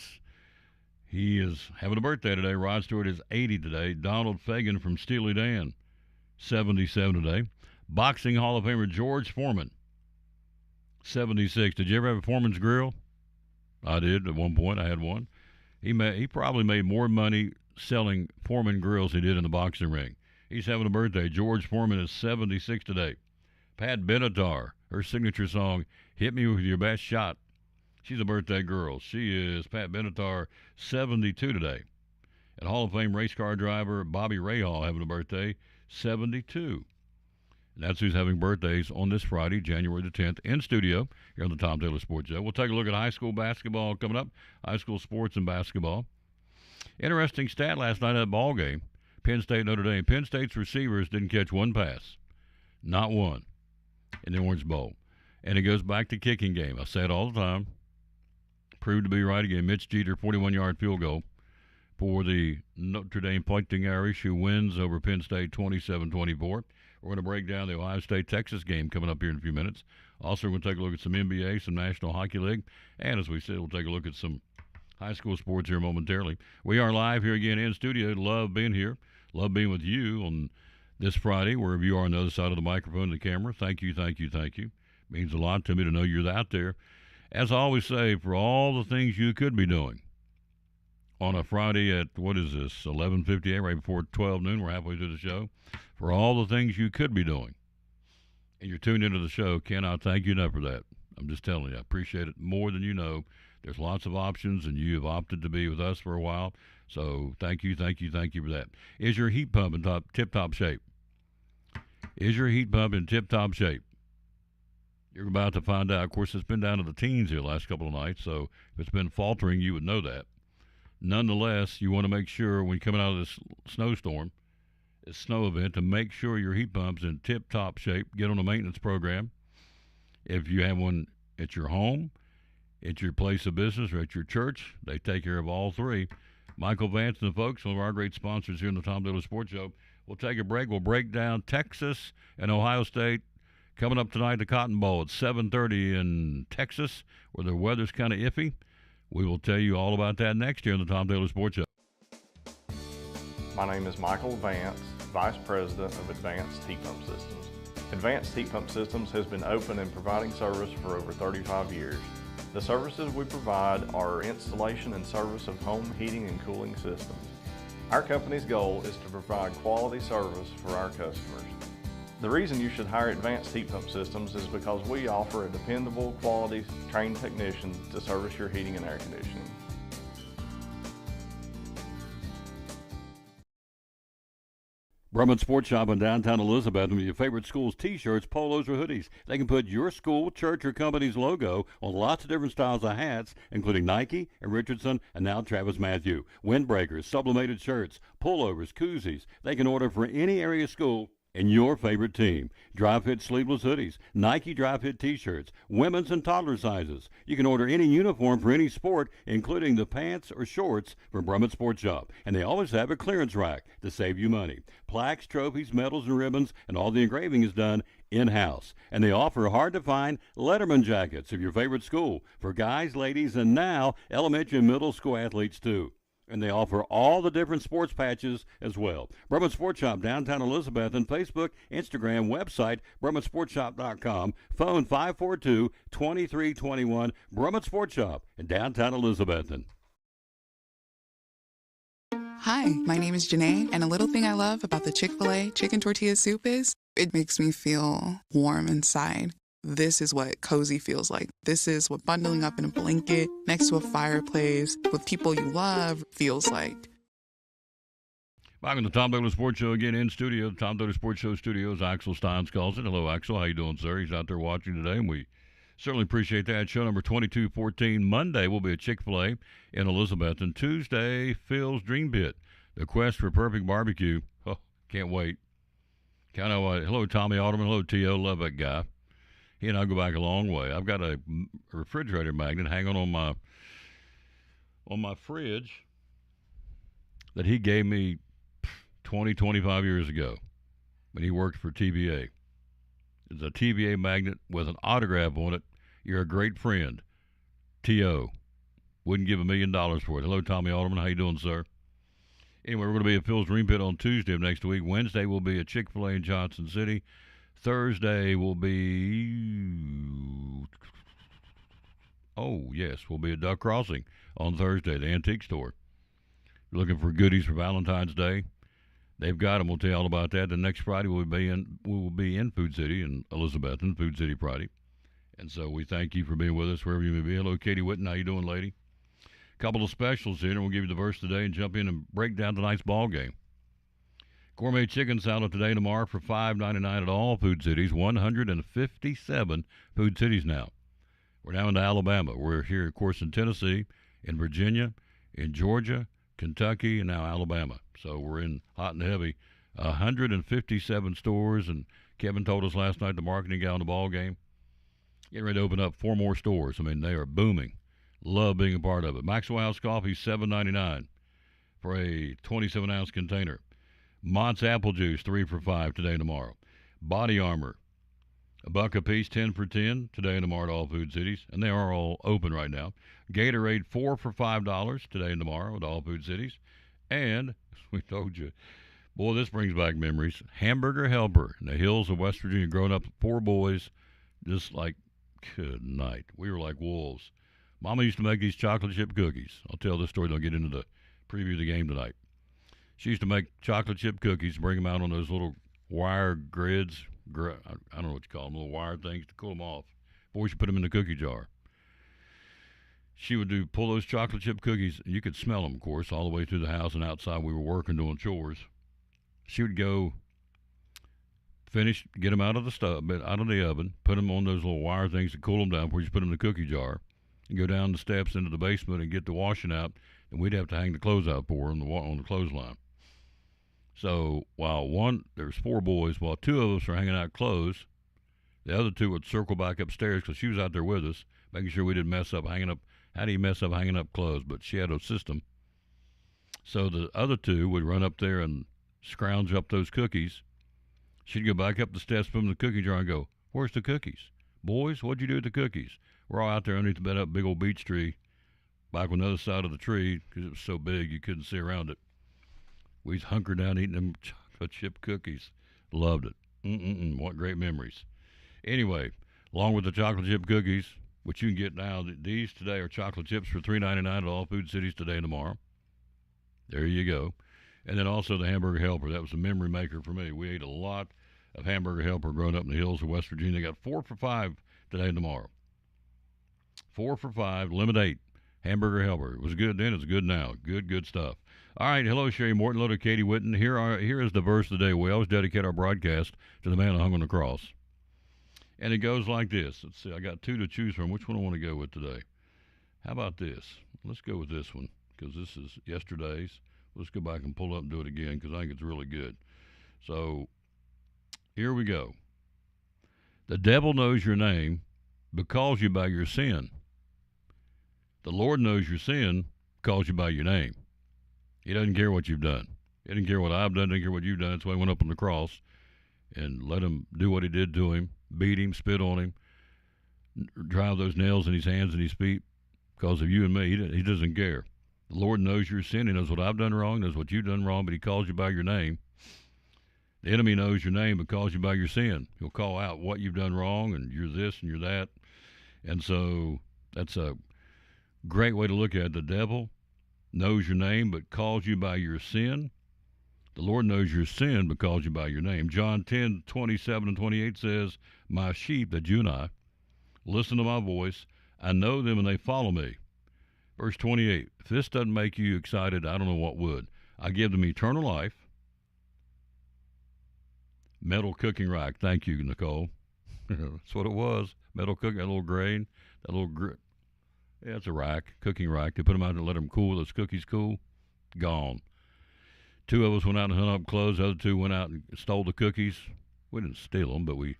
he is having a birthday today. Rod Stewart is 80 today. Donald Fagen from Steely Dan, 77 today. Boxing Hall of Famer George Foreman, 76. Did you ever have a Foreman's Grill? I did at one point. I had one. He probably made more money selling Foreman grills than he did in the boxing ring. He's having a birthday. George Foreman is 76 today. Pat Benatar, her signature song, Hit Me With Your Best Shot. She's a birthday girl. She is, Pat Benatar, 72 today. And Hall of Fame race car driver Bobby Rahal having a birthday, 72. And that's who's having birthdays on this Friday, January the 10th, in studio here on the Tom Taylor Sports Show. We'll take a look at high school basketball coming up, high school sports and basketball. Interesting stat last night at that ball game, Penn State, Notre Dame. Penn State's receivers didn't catch one pass, not one, in the Orange Bowl. And it goes back to kicking game. I say it all the time. Proved to be right again. Mitch Jeter, 41-yard field goal for the Notre Dame Fighting Irish, who wins over Penn State 27-24. We're going to break down the Ohio State-Texas game coming up here in a few minutes. Also, we're going to take a look at some NBA, some National Hockey League, and as we said, we'll take a look at some high school sports here momentarily. We are live here again in studio. Love being here. Love being with you on this Friday, wherever you are on the other side of the microphone and the camera. Thank you, thank you, thank you. It means a lot to me to know you're out there. As I always say, for all the things you could be doing on a Friday at, 11:58, right before 12 noon, we're halfway through the show. For all the things you could be doing, and you're tuned into the show, cannot thank you enough for that. I'm just telling you, I appreciate it more than you know. There's lots of options, and you have opted to be with us for a while. So thank you, thank you, thank you for that. Is your heat pump in tip-top shape? Is your heat pump in tip-top shape? You're about to find out. Of course, it's been down to the teens here the last couple of nights, so if it's been faltering, you would know that. Nonetheless, you want to make sure when you're coming out of this snowstorm, this snow event, to make sure your heat pump's in tip-top shape. Get on a maintenance program. If you have one at your home, at your place of business, or at your church, they take care of all three. Michael Vance and the folks, one of our great sponsors here in the Tom Taylor Sports Show. We'll take a break. We'll break down Texas and Ohio State. Coming up tonight, the Cotton Bowl at 7:30 in Texas, where the weather's kind of iffy. We will tell you all about that next year on the Tom Taylor Sports Show. My name is Michael Vance, Vice President of Advanced Heat Pump Systems. Advanced Heat Pump Systems has been open and providing service for over 35 years. The services we provide are installation and service of home heating and cooling systems. Our company's goal is to provide quality service for our customers. The reason you should hire Advanced Heat Pump Systems is because we offer a dependable, quality, trained technician to service your heating and air conditioning. Brumman Sports Shop in downtown Elizabeth with your favorite school's t-shirts, polos, or hoodies. They can put your school, church, or company's logo on lots of different styles of hats, including Nike and Richardson and now Travis Matthew. Windbreakers, sublimated shirts, pullovers, koozies. They can order for any area school and your favorite team. Dry fit sleeveless hoodies, Nike dry fit t-shirts, women's and toddler sizes. You can order any uniform for any sport, including the pants or shorts from Brumman Sports Shop. And they always have a clearance rack to save you money. Plaques, trophies, medals, and ribbons, and all the engraving is done in-house. And they offer hard-to-find Letterman jackets of your favorite school for guys, ladies, and now elementary and middle school athletes too. And they offer all the different sports patches as well. Brumman Sports Shop, downtown Elizabeth, and Facebook, Instagram, website, BrummanSportsShop.com, phone 542-2321, Brumman Sports Shop in downtown Elizabethton. Hi, my name is Janae, and a little thing I love about the Chick-fil-A chicken tortilla soup is it makes me feel warm inside. this is what cozy feels like. This is what bundling up in a blanket next to a fireplace with people you love feels like. Back on the Tom Douglas Sports Show again in studio. Tom Douglas Sports Show studios. Axel Steins calls it. Hello, Axel. How you doing, sir? He's out there watching today, and we certainly appreciate that. Show number 2214. Monday will be a Chick-fil-A in Elizabeth, and Tuesday, Phil's Dream Pit, the quest for perfect barbecue. Oh, can't wait. Kind of. Hello, Tommy Alderman. Hello, T.O. Love that guy. He and I go back a long way. I've got a refrigerator magnet hanging on my fridge that he gave me 20, 25 years ago when he worked for TVA. It's a TVA magnet with an autograph on it. You're a great friend. T.O. Wouldn't give $1 million for it. Hello, Tommy Alderman. How you doing, sir? Anyway, we're going to be at Phil's Dream Pit on Tuesday of next week. Wednesday will be at Chick-fil-A in Johnson City. Thursday will be... we'll be at Duck Crossing on Thursday, the antique store. Looking for goodies for Valentine's Day. They've got them. We'll tell you all about that. The next Friday we will be in Food City in Elizabethton, Food City Friday. And so we thank you for being with us wherever you may be. Hello, Katie Whitten. How you doing, lady? A couple of specials here, and we'll give you the verse today and jump in and break down tonight's ball game. Gourmet chicken salad today and tomorrow for $5.99 at all Food Cities. 157 Food Cities now. We're now into Alabama. We're here, of course, in Tennessee, in Virginia, in Georgia, Kentucky, and now Alabama. So we're in hot and heavy. 157 stores, and Kevin told us last night, the marketing guy on the ball game, getting ready to open up 4 more stores. I mean, they are booming. Love being a part of it. Maxwell House Coffee, $7.99 for a 27-ounce container. Mott's Apple Juice, 3 for $5 today and tomorrow. Body Armor, $1 a piece, 10 for $10 today and tomorrow at all Food Cities, and they are all open right now. Gatorade, 4 for $5 today and tomorrow at all Food Cities. And, as we told you, boy, this brings back memories. Hamburger Helper in the hills of West Virginia, growing up 4 boys, just like, good night. We were like wolves. Mama used to make these chocolate chip cookies. I'll tell this story, then I'll get into the preview of the game tonight. She used to make chocolate chip cookies, bring them out on those little wire grids. I don't know what you call them, little wire things to cool them off before she put them in the cookie jar. She would pull those chocolate chip cookies. You could smell them, of course, all the way through the house and outside. We were working, doing chores. She would go finish, get them out of the out of the oven, put them on those little wire things to cool them down before you put them in the cookie jar, and go down the steps into the basement and get the washing out, and we'd have to hang the clothes out for her on the clothesline. So while there's 4 boys, while 2 of us are hanging out clothes, the other 2 would circle back upstairs because she was out there with us, making sure we didn't mess up hanging up. How do you mess up hanging up clothes? But she had a system. So the other 2 would run up there and scrounge up those cookies. She'd go back up the steps, put them in the cookie jar, and go, "Where's the cookies? Boys, what'd you do with the cookies?" We're all out there underneath the big old beech tree, back on the other side of the tree, because it was so big you couldn't see around it. We'd hunker down eating them chocolate chip cookies. Loved it. What great memories. Anyway, along with the chocolate chip cookies, which you can get now, these today are chocolate chips for $3.99 at all Food Cities today and tomorrow. There you go. And then also the Hamburger Helper. That was a memory maker for me. We ate a lot of Hamburger Helper growing up in the hills of West Virginia. They got 4 for $5 today and tomorrow. 4 for $5, limit 8. Hamburger Helper. It was good then, it's good now. Good stuff. All right, hello, Sherry Morton. Hello to Katie Whitten. Here is the verse of the day. We always dedicate our broadcast to the man who hung on the cross. And it goes like this. Let's see, I got 2 to choose from. Which one I want to go with today? How about this? Let's go with this one, because this is yesterday's. Let's go back and pull up and do it again, because I think it's really good. So, here we go. The devil knows your name, but calls you by your sin. The Lord knows your sin, calls you by your name. He doesn't care what you've done. He doesn't care what I've done, doesn't care what you've done. That's why he went up on the cross and let him do what he did to him, beat him, spit on him, drive those nails in his hands and his feet because of you and me. He doesn't care. The Lord knows your sin. He knows what I've done wrong, knows what you've done wrong, but he calls you by your name. The enemy knows your name but calls you by your sin. He'll call out what you've done wrong, and you're this and you're that. And so that's a great way to look at it. The devil knows your name but calls you by your sin. The Lord knows your sin but calls you by your name. John 10:27 and 28 says, my sheep, that you and I, listen to my voice. I know them and they follow me. Verse 28, if this doesn't make you excited, I don't know what would. I give them eternal life. Metal cooking rack. Thank you, Nicole. That's what it was. Metal cooking, that little grain, that little grit. Yeah, it's a rack, cooking rack. They put them out and let them cool. Those cookies cool. Gone. Two of us went out and hung up clothes. The other two went out and stole the cookies. We didn't steal them, but we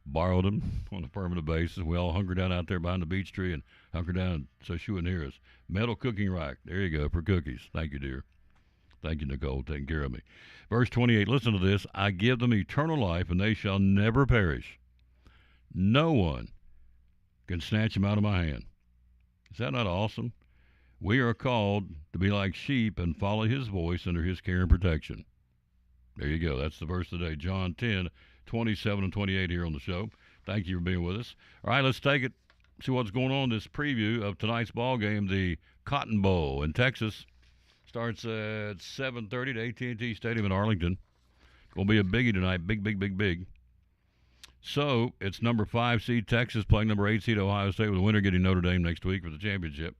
borrowed them on a permanent basis. We all hunkered down out there behind the beech tree and hunkered down so she wouldn't hear us. Metal cooking rack. There you go for cookies. Thank you, dear. Thank you, Nicole, taking care of me. Verse 28, listen to this. I give them eternal life, and they shall never perish. No one can snatch them out of my hand. Is that not awesome? We are called to be like sheep and follow his voice under his care and protection. There you go. That's the verse today. John 10:27 and 28 here on the show. Thank you for being with us. All right, let's take it, see what's going on. This preview of tonight's ball game, the Cotton Bowl in Texas. Starts at 7:30 at AT&T Stadium in Arlington. Going to be a biggie tonight. Big, big, big, big. So it's number 5 seed Texas playing number 8 seed Ohio State, with the winner getting Notre Dame next week for the championship.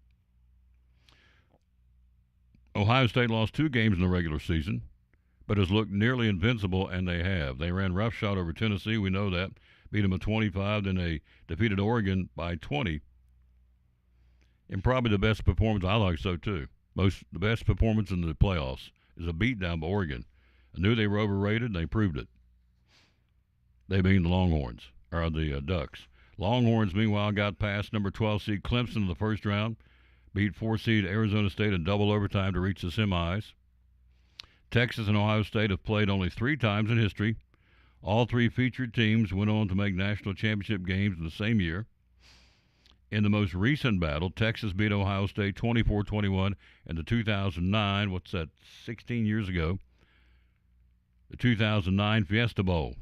Ohio State lost 2 games in the regular season, but has looked nearly invincible, and they have. They ran roughshod over Tennessee. We know that. Beat them at 25. Then they defeated Oregon by 20. And probably the best performance, I like so too. The best performance in the playoffs is a beatdown by Oregon. I knew they were overrated, and they proved it. They being the Longhorns, or the Ducks. Longhorns, meanwhile, got past number 12 seed Clemson in the first round, beat 4 seed Arizona State in double overtime to reach the semis. Texas and Ohio State have played only 3 times in history. All 3 featured teams went on to make national championship games in the same year. In the most recent battle, Texas beat Ohio State 24-21 in the 2009, 16 years ago, the 2009 Fiesta Bowl.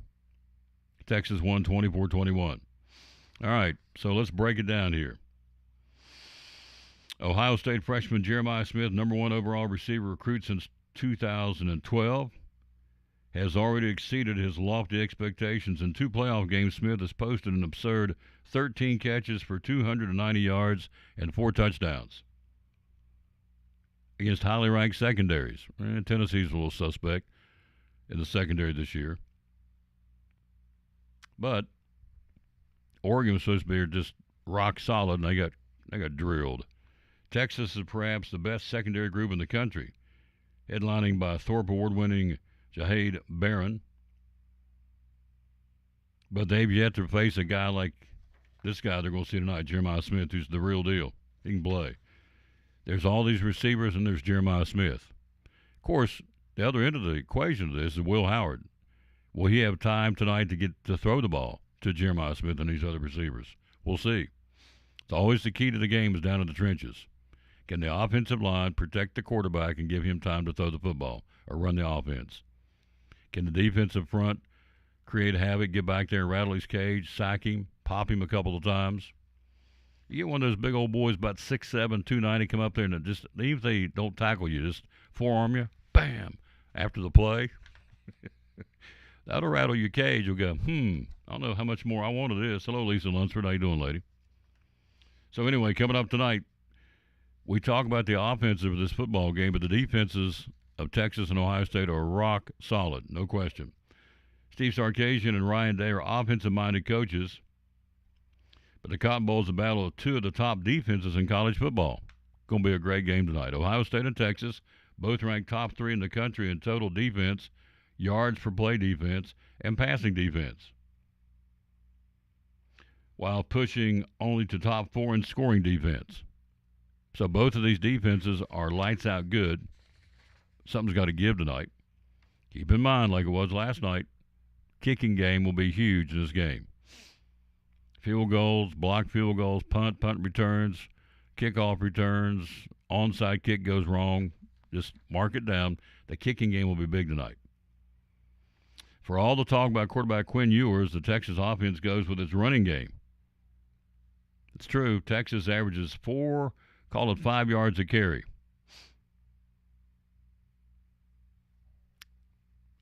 Texas won 24-21. All right, so let's break it down here. Ohio State freshman Jeremiah Smith, number 1 overall receiver recruit since 2012, has already exceeded his lofty expectations. In 2 playoff games, Smith has posted an absurd 13 catches for 290 yards and 4 touchdowns against highly ranked secondaries. Tennessee's a little suspect in the secondary this year. But Oregon was supposed to be just rock solid, and they got drilled. Texas is perhaps the best secondary group in the country, headlining by Thorpe Award-winning Jahid Barron. But they've yet to face a guy like this guy they're going to see tonight, Jeremiah Smith, who's the real deal. He can play. There's all these receivers, and there's Jeremiah Smith. Of course, the other end of the equation of this is Will Howard. Will he have time tonight to get to throw the ball to Jeremiah Smith and these other receivers? We'll see. It's always the key to the game is down in the trenches. Can the offensive line protect the quarterback and give him time to throw the football or run the offense? Can the defensive front create havoc, get back there and rattle his cage, sack him, pop him a couple of times? You get one of those big old boys, about 6'7", 290, come up there and just, even if they don't tackle you, just forearm you, bam, after the play. That'll rattle your cage. You'll go, I don't know how much more I want of this. Hello, Lisa Lunsford. How you doing, lady? So anyway, coming up tonight, we talk about the offensive of this football game, but the defenses of Texas and Ohio State are rock solid, no question. Steve Sarkisian and Ryan Day are offensive-minded coaches, but the Cotton Bowl is a battle of 2 of the top defenses in college football. Going to be a great game tonight. Ohio State and Texas, both ranked top 3 in the country in total defense, yards per play defense, and passing defense, while pushing only to top 4 in scoring defense. So both of these defenses are lights out good. Something's got to give tonight. Keep in mind, like it was last night, kicking game will be huge in this game. Field goals, blocked field goals, punt returns, kickoff returns, onside kick goes wrong. Just mark it down. The kicking game will be big tonight. For all the talk about quarterback Quinn Ewers, the Texas offense goes with its running game. It's true. Texas averages 5 yards a carry.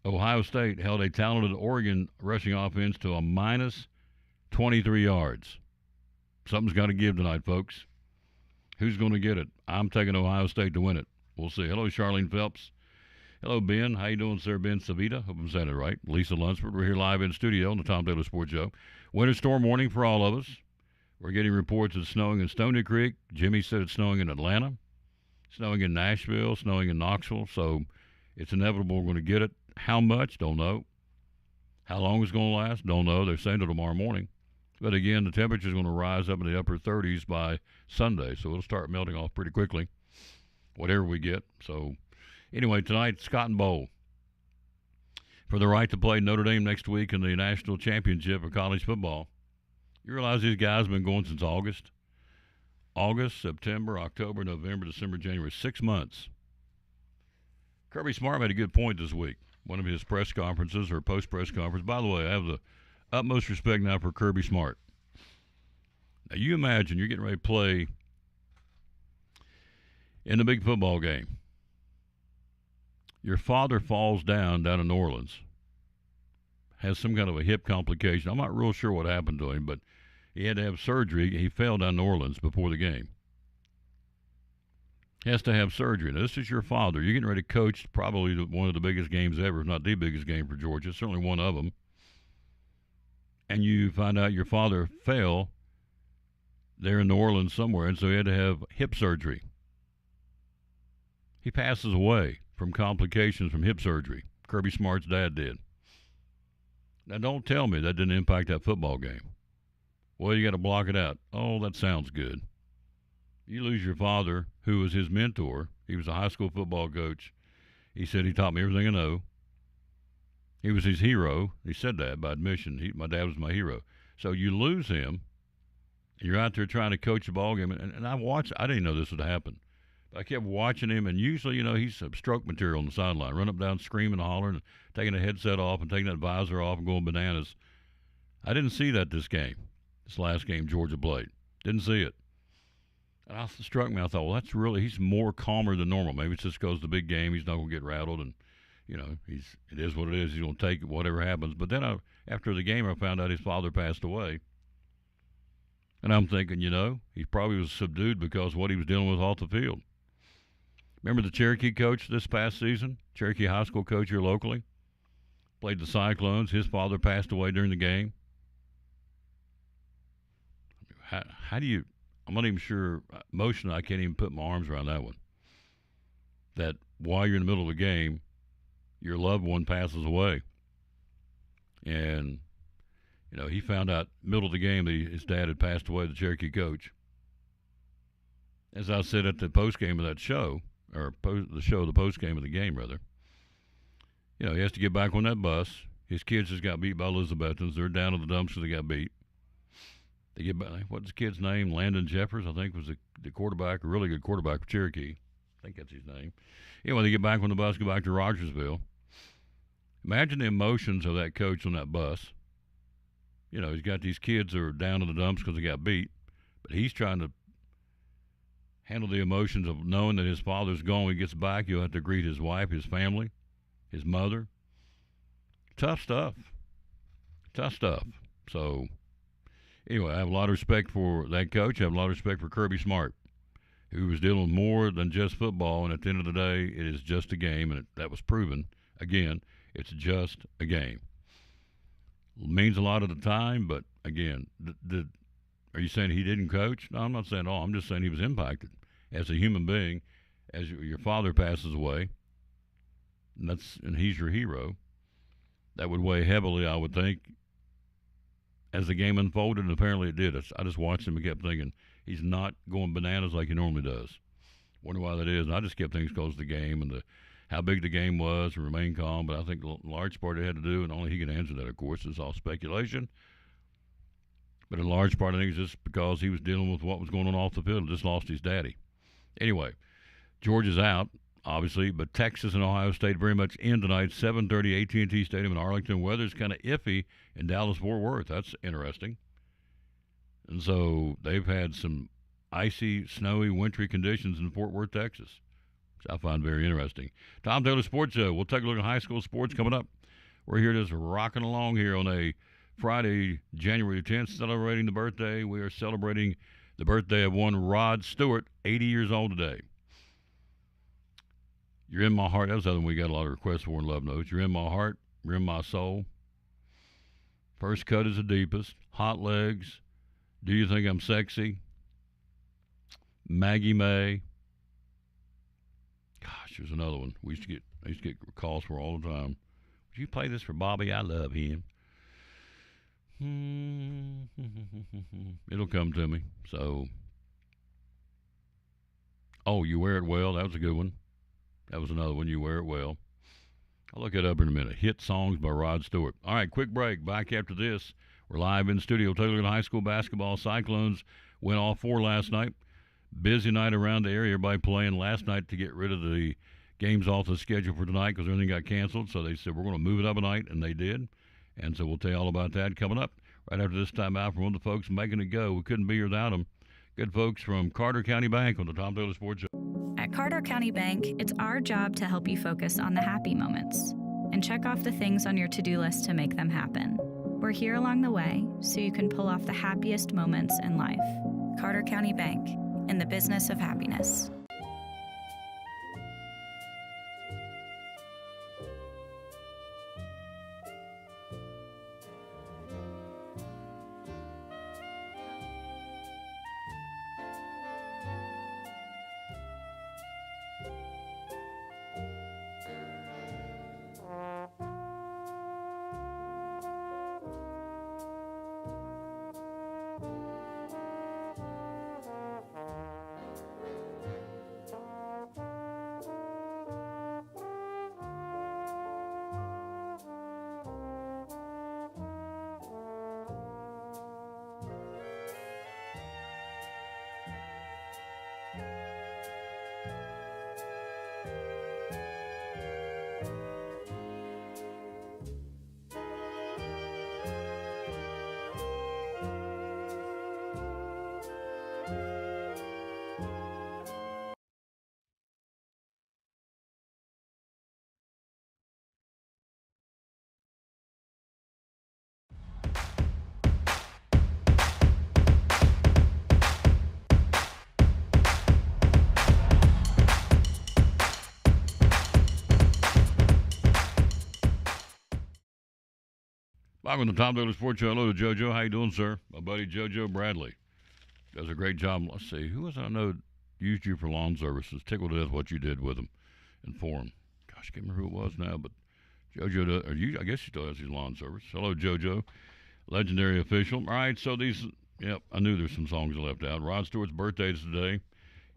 Ohio State held a talented Oregon rushing offense to a minus 23 yards. Something's got to give tonight, folks. Who's going to get it? I'm taking Ohio State to win it. We'll see. Hello, Charlene Phelps. Hello, Ben. How you doing, sir? Ben Savita. Hope I'm saying it right. Lisa Lunsford. We're here live in studio on the Tom Taylor Sports Show. Winter storm warning for all of us. We're getting reports of snowing in Stony Creek. Jimmy said it's snowing in Atlanta, snowing in Nashville, snowing in Knoxville. So it's inevitable we're going to get it. How much? Don't know. How long it's going to last? Don't know. They're saying till tomorrow morning. But again, the temperature is going to rise up in the upper 30s by Sunday, so it'll start melting off pretty quickly, whatever we get. So anyway, tonight, Cotton Bowl for the right to play Notre Dame next week in the national championship of college football. You realize these guys have been going since August? August, September, October, November, December, January, 6 months. Kirby Smart made a good point this week, one of his press conferences or post-press conference. By the way, I have the utmost respect now for Kirby Smart. Now, you imagine you're getting ready to play in the big football game. Your father falls down in New Orleans, has some kind of a hip complication. I'm not real sure what happened to him, but he had to have surgery. He fell down in New Orleans before the game. He has to have surgery. Now, this is your father. You're getting ready to coach probably one of the biggest games ever, if not the biggest game for Georgia, certainly one of them. And you find out your father fell there in New Orleans somewhere, and so he had to have hip surgery. He passes away from complications from hip surgery. Kirby Smart's dad did. Now, don't tell me that didn't impact that football game. Well, you got to block it out. Oh, that sounds good. You lose your father, who was his mentor. He was a high school football coach. He said he taught me everything I know. He was his hero. He said that by admission. My dad was my hero. So you lose him, and you're out there trying to coach a ball game. And I watched. I didn't know this would happen. But I kept watching him, and usually, he's stroke material on the sideline, run up down screaming and hollering, and taking the headset off and taking that visor off and going bananas. I didn't see that this game, this last game Georgia played. Didn't see it. And it struck me. I thought, well, he's more calmer than normal. Maybe it's just because the big game, he's not going to get rattled, and it is what it is. He's going to take whatever happens. But then after the game, I found out his father passed away. And I'm thinking, he probably was subdued because of what he was dealing with off the field. Remember the Cherokee coach this past season? Cherokee high school coach here locally? Played the Cyclones. His father passed away during the game. How do you... I'm not even sure. Emotionally, I can't even put my arms around that one. That while you're in the middle of the game, your loved one passes away. And, he found out middle of the game that his dad had passed away, the Cherokee coach. As I said at the post-game of that show, or the post-game of the game, rather, he has to get back on that bus. His kids just got beat by Elizabethans. They're down in the dumps because they got beat. They get back, what's the kid's name? Landon Jeffers, I think, was the quarterback, a really good quarterback for Cherokee. I think that's his name. Anyway, they get back on the bus, go back to Rogersville. Imagine the emotions of that coach on that bus. He's got these kids that are down in the dumps because they got beat, but he's trying to handle the emotions of knowing that his father's gone. When he gets back, he'll have to greet his wife, his family, his mother. Tough stuff. So, anyway, I have a lot of respect for that coach. I have a lot of respect for Kirby Smart, who was dealing with more than just football. And at the end of the day, it is just a game, and that was proven. Again, it's just a game. It means a lot of the time, but again, are you saying he didn't coach? No, I'm not saying all. I'm just saying he was impacted as a human being. As your father passes away, and he's your hero, that would weigh heavily, I would think, as the game unfolded, and apparently it did. I just watched him and kept thinking, he's not going bananas like he normally does. Wonder why that is. And I just kept thinking because of the game and how big the game was and remain calm. But I think the large part it had to do, and only he can answer that, of course, is all speculation. But in large part, I think it's just because he was dealing with what was going on off the field and just lost his daddy. Anyway, Georgia's out, obviously, but Texas and Ohio State very much in tonight, 7:30 AT&T Stadium in Arlington. Weather's kind of iffy in Dallas-Fort Worth. That's interesting. And so they've had some icy, snowy, wintry conditions in Fort Worth, Texas. I find very interesting. Tom Taylor Sports Show. We'll take a look at high school sports coming up. We're here just rocking along here on a Friday, January 10th, celebrating the birthday. We are celebrating the birthday of one Rod Stewart, 80 years old today. You're in my heart. That was the other one we got a lot of requests for in Love Notes. You're in my heart. You're in my soul. First cut is the deepest. Hot legs. Do you think I'm sexy? Maggie May. Gosh, there's another one. I used to get calls for all the time. Would you play this for Bobby? I love him. It'll come to me. So, You Wear It Well. That was a good one. That was another one. You Wear It Well. I'll look it up in a minute. Hit songs by Rod Stewart. All right, quick break. Back after this. We're live in the studio. Taylor High School basketball. Cyclones went all 4 last night. Busy night around the area. Everybody playing last night to get rid of the games off the schedule for tonight because everything got canceled. So they said, we're going to move it up a night, and they did. And so we'll tell you all about that coming up right after this time out from one of the folks making it go. We couldn't be here without them. Good folks from Carter County Bank on the Tom Taylor Sports Show. At Carter County Bank, it's our job to help you focus on the happy moments and check off the things on your to-do list to make them happen. We're here along the way so you can pull off the happiest moments in life. Carter County Bank, in the business of happiness. Back on the Tom Taylor Sports Show. Hello to JoJo. How you doing, sir? My buddy JoJo Bradley does a great job. Let's see. Who was it I know used you for lawn services? Tickled to death what you did with him and for him. Gosh, I can't remember who it was now, but JoJo does, I guess he still has his lawn service. Hello, JoJo. Legendary official. All right, so these, I knew there's some songs I left out. Rod Stewart's birthday is today.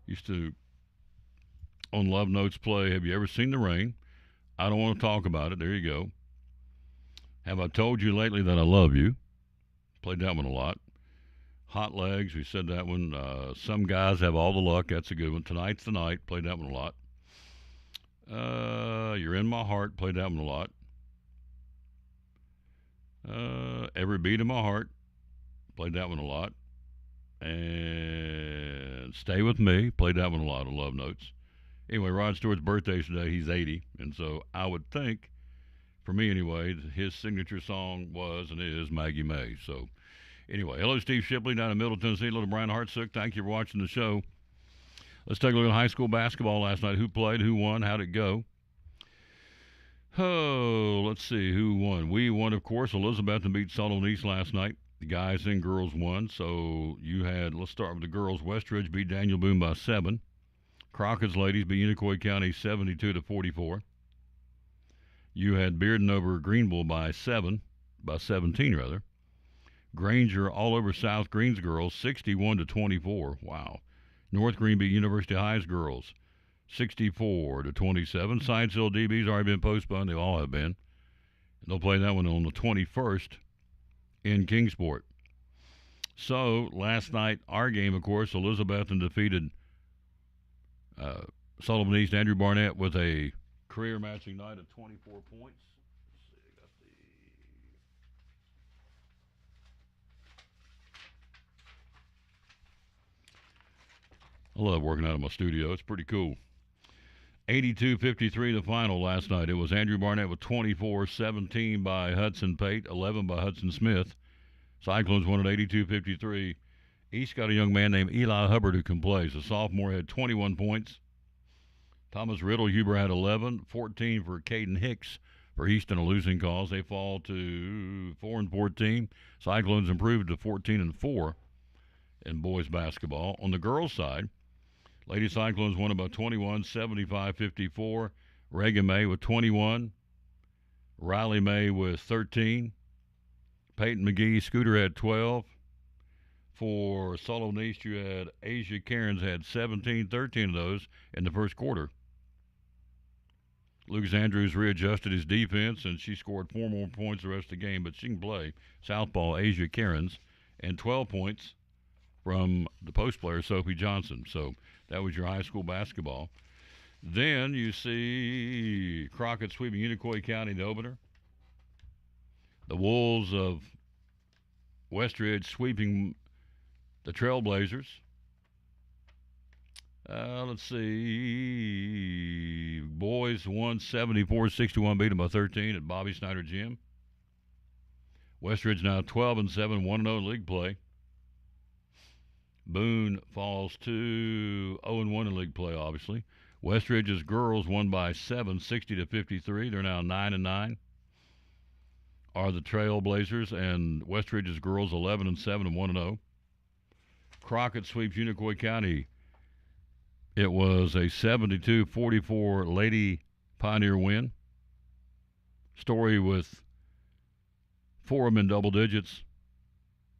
Used to, on Love Notes, play Have You Ever Seen the Rain? I Don't Want to Talk About It. There you go. Have I Told You Lately That I Love You? Played that one a lot. Hot Legs, we said that one. Some Guys Have All the Luck, that's a good one. Tonight's the Night, played that one a lot. You're in My Heart, played that one a lot. Every Beat of My Heart, played that one a lot. And Stay With Me, played that one a lot on Love Notes. Anyway, Rod Stewart's birthday today, he's 80, and so I would think, for me anyway, his signature song was and is Maggie May. So anyway, hello Steve Shipley down in Middle Tennessee. Hello to Brian Hartsook. Thank you for watching the show. Let's take a look at high school basketball last night. Who played, who won, how'd it go? Oh, let's see who won. We won, of course. Elizabethton beat Sullivan East last night. The guys and girls won. So you had, let's start with the girls. Westridge beat Daniel Boone by 7. Crockett's ladies beat Unicoi County 72-44. You had Bearden over Greenville by 17 rather. Granger all over South Green's girls 61-24. Wow. North Green beat University High's girls 64-27. Sideshill DB's already been postponed. They all have been. And they'll play that one on the 21st in Kingsport. So last night, our game, of course, Elizabethton defeated Sullivan East. Andrew Barnett with a career matching night of 24 points. Let's see, I love working out of my studio. It's pretty cool. 82-53 the final last night. It was Andrew Barnett with 24, 17 by Hudson Pate, 11 by Hudson Smith. Cyclones won at 82-53. East got a young man named Eli Hubbard who can play. So sophomore had 21 points. Thomas Riddle Huber had 11, 14 for Caden Hicks for Easton, a losing cause. They fall to 4-14. Cyclones improved to 14-4 in boys basketball. On the girls' side, Lady Cyclones won about 21, 75-54. Reagan May with 21. Riley May with 13. Peyton McGee, Scooter had 12. For Sullivan East, you had Asia Cairns had 17, 13 of those in the first quarter. Lucas Andrews readjusted his defense, and she scored 4 more points the rest of the game, but she can play. Southpaw Asia Cairns, and 12 points from the post player, Sophie Johnson. So that was your high school basketball. Then you see Crockett sweeping Unicoi County, the opener. The Wolves of Westridge sweeping the Trailblazers. Let's see. Boys won 74-61, beat them by 13 at Bobby Snyder Gym. Westridge now 12-7, 1-0 league play. Boone falls to 0-1 in league play, obviously. Westridge's girls won by 7, 60-53. They're now 9-9. Are the Trailblazers, and Westridge's girls 11-7 and 1-0. Crockett sweeps Unicoi County. It was a 72-44 Lady Pioneer win. Story with 4 of them in double digits.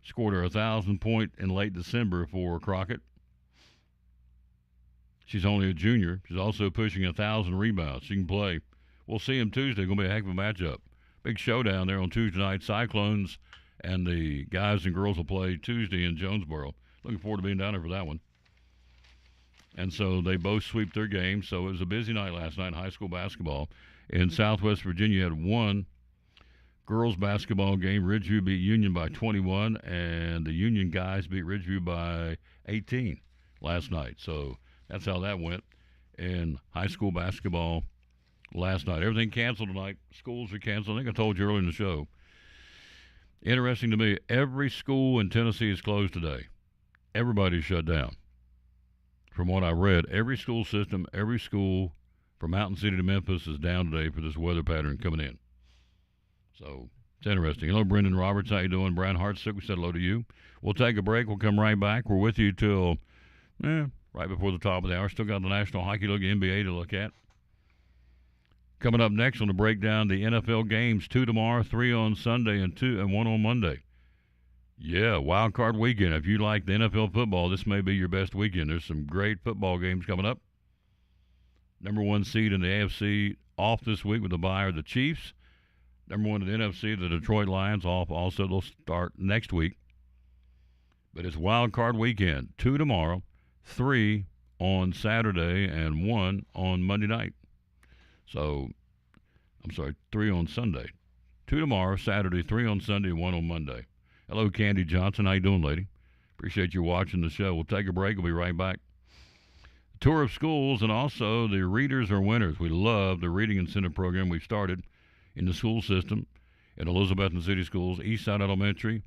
Scored her 1,000 point in late December for Crockett. She's only a junior. She's also pushing 1,000 rebounds. She can play. We'll see him Tuesday. Going to be a heck of a matchup. Big showdown there on Tuesday night. Cyclones and the guys and girls will play Tuesday in Jonesboro. Looking forward to being down there for that one. And so they both sweep their games. So it was a busy night last night in high school basketball. In Southwest Virginia, you had one girls basketball game. Ridgeview beat Union by 21, and the Union guys beat Ridgeview by 18 last night. So that's how that went in high school basketball last night. Everything canceled tonight. Schools are canceled. I think I told you earlier in the show. Interesting to me, every school in Tennessee is closed today. Everybody's shut down. From what I read, every school system, every school from Mountain City to Memphis is down today for this weather pattern coming in. So it's interesting. Hello, Brendan Roberts. How you doing? Brian Hartsook, we said hello to you. We'll take a break. We'll come right back. We're with you till right before the top of the hour. Still got the National Hockey League NBA to look at. Coming up next on the breakdown, the NFL games, 2 tomorrow, 3 on Sunday, and 1 on Monday. Yeah, wild card weekend. If you like the NFL football, this may be your best weekend. There's some great football games coming up. Number 1 seed in the AFC off this week with the bye are the Chiefs. Number 1 in the NFC, the Detroit Lions off. Also, they'll start next week. But it's wild card weekend. 2 tomorrow, 3 on Saturday, and 1 on Monday night. So, 3 on Sunday. 2 tomorrow, Saturday, 3 on Sunday, and 1 on Monday. Hello, Candy Johnson. How you doing, lady? Appreciate you watching the show. We'll take a break. We'll be right back. Tour of schools and also the Readers Are Winners. We love the Reading Incentive Program we've started in the school system at Elizabethton City Schools, Eastside Elementary,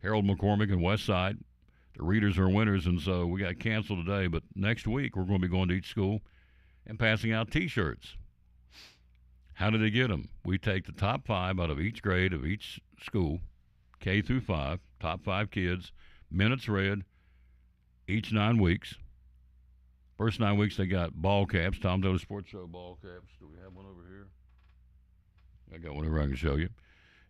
Harold McCormick, and Westside. The Readers Are Winners, and so we got canceled today, but next week we're going to be going to each school and passing out T-shirts. How do they get them? We take the top 5 out of each grade of each school, K through 5, top 5 kids, minutes read, each 9 weeks. First 9 weeks they got ball caps, Tom Taylor Sports Show ball caps. Do we have one over here? I got one over I can show you.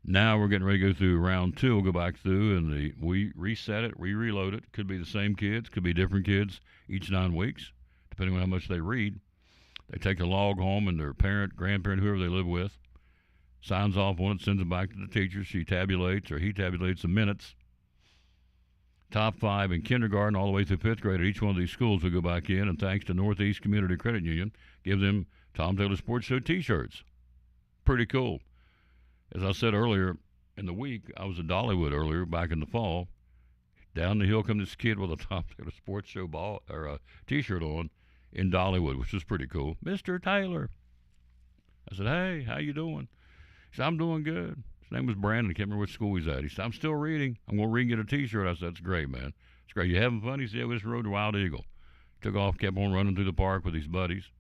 Now we're getting ready to go through round 2. We'll go back through and we reset it, reload it. Could be the same kids, could be different kids each 9 weeks, depending on how much they read. They take a log home, and their parent, grandparent, whoever they live with, signs off on it, sends it back to the teacher. She tabulates, or he tabulates the minutes. Top 5 in kindergarten all the way through 5th grade at each one of these schools will go back in, and thanks to Northeast Community Credit Union, give them Tom Taylor Sports Show T-shirts. Pretty cool. As I said earlier in the week, I was at Dollywood earlier, back in the fall. Down the hill come this kid with a Tom Taylor Sports Show ball or a T-shirt on, in Dollywood, which was pretty cool. Mr. Taylor. I said, hey, how you doing? He said, I'm doing good. His name was Brandon. I can't remember which school he's at. He said, I'm still reading. I'm going to read and get a T-shirt. I said, that's great, man. It's great. You having fun? He said, yeah, we just rode the Wild Eagle. Took off, kept on running through the park with his buddies.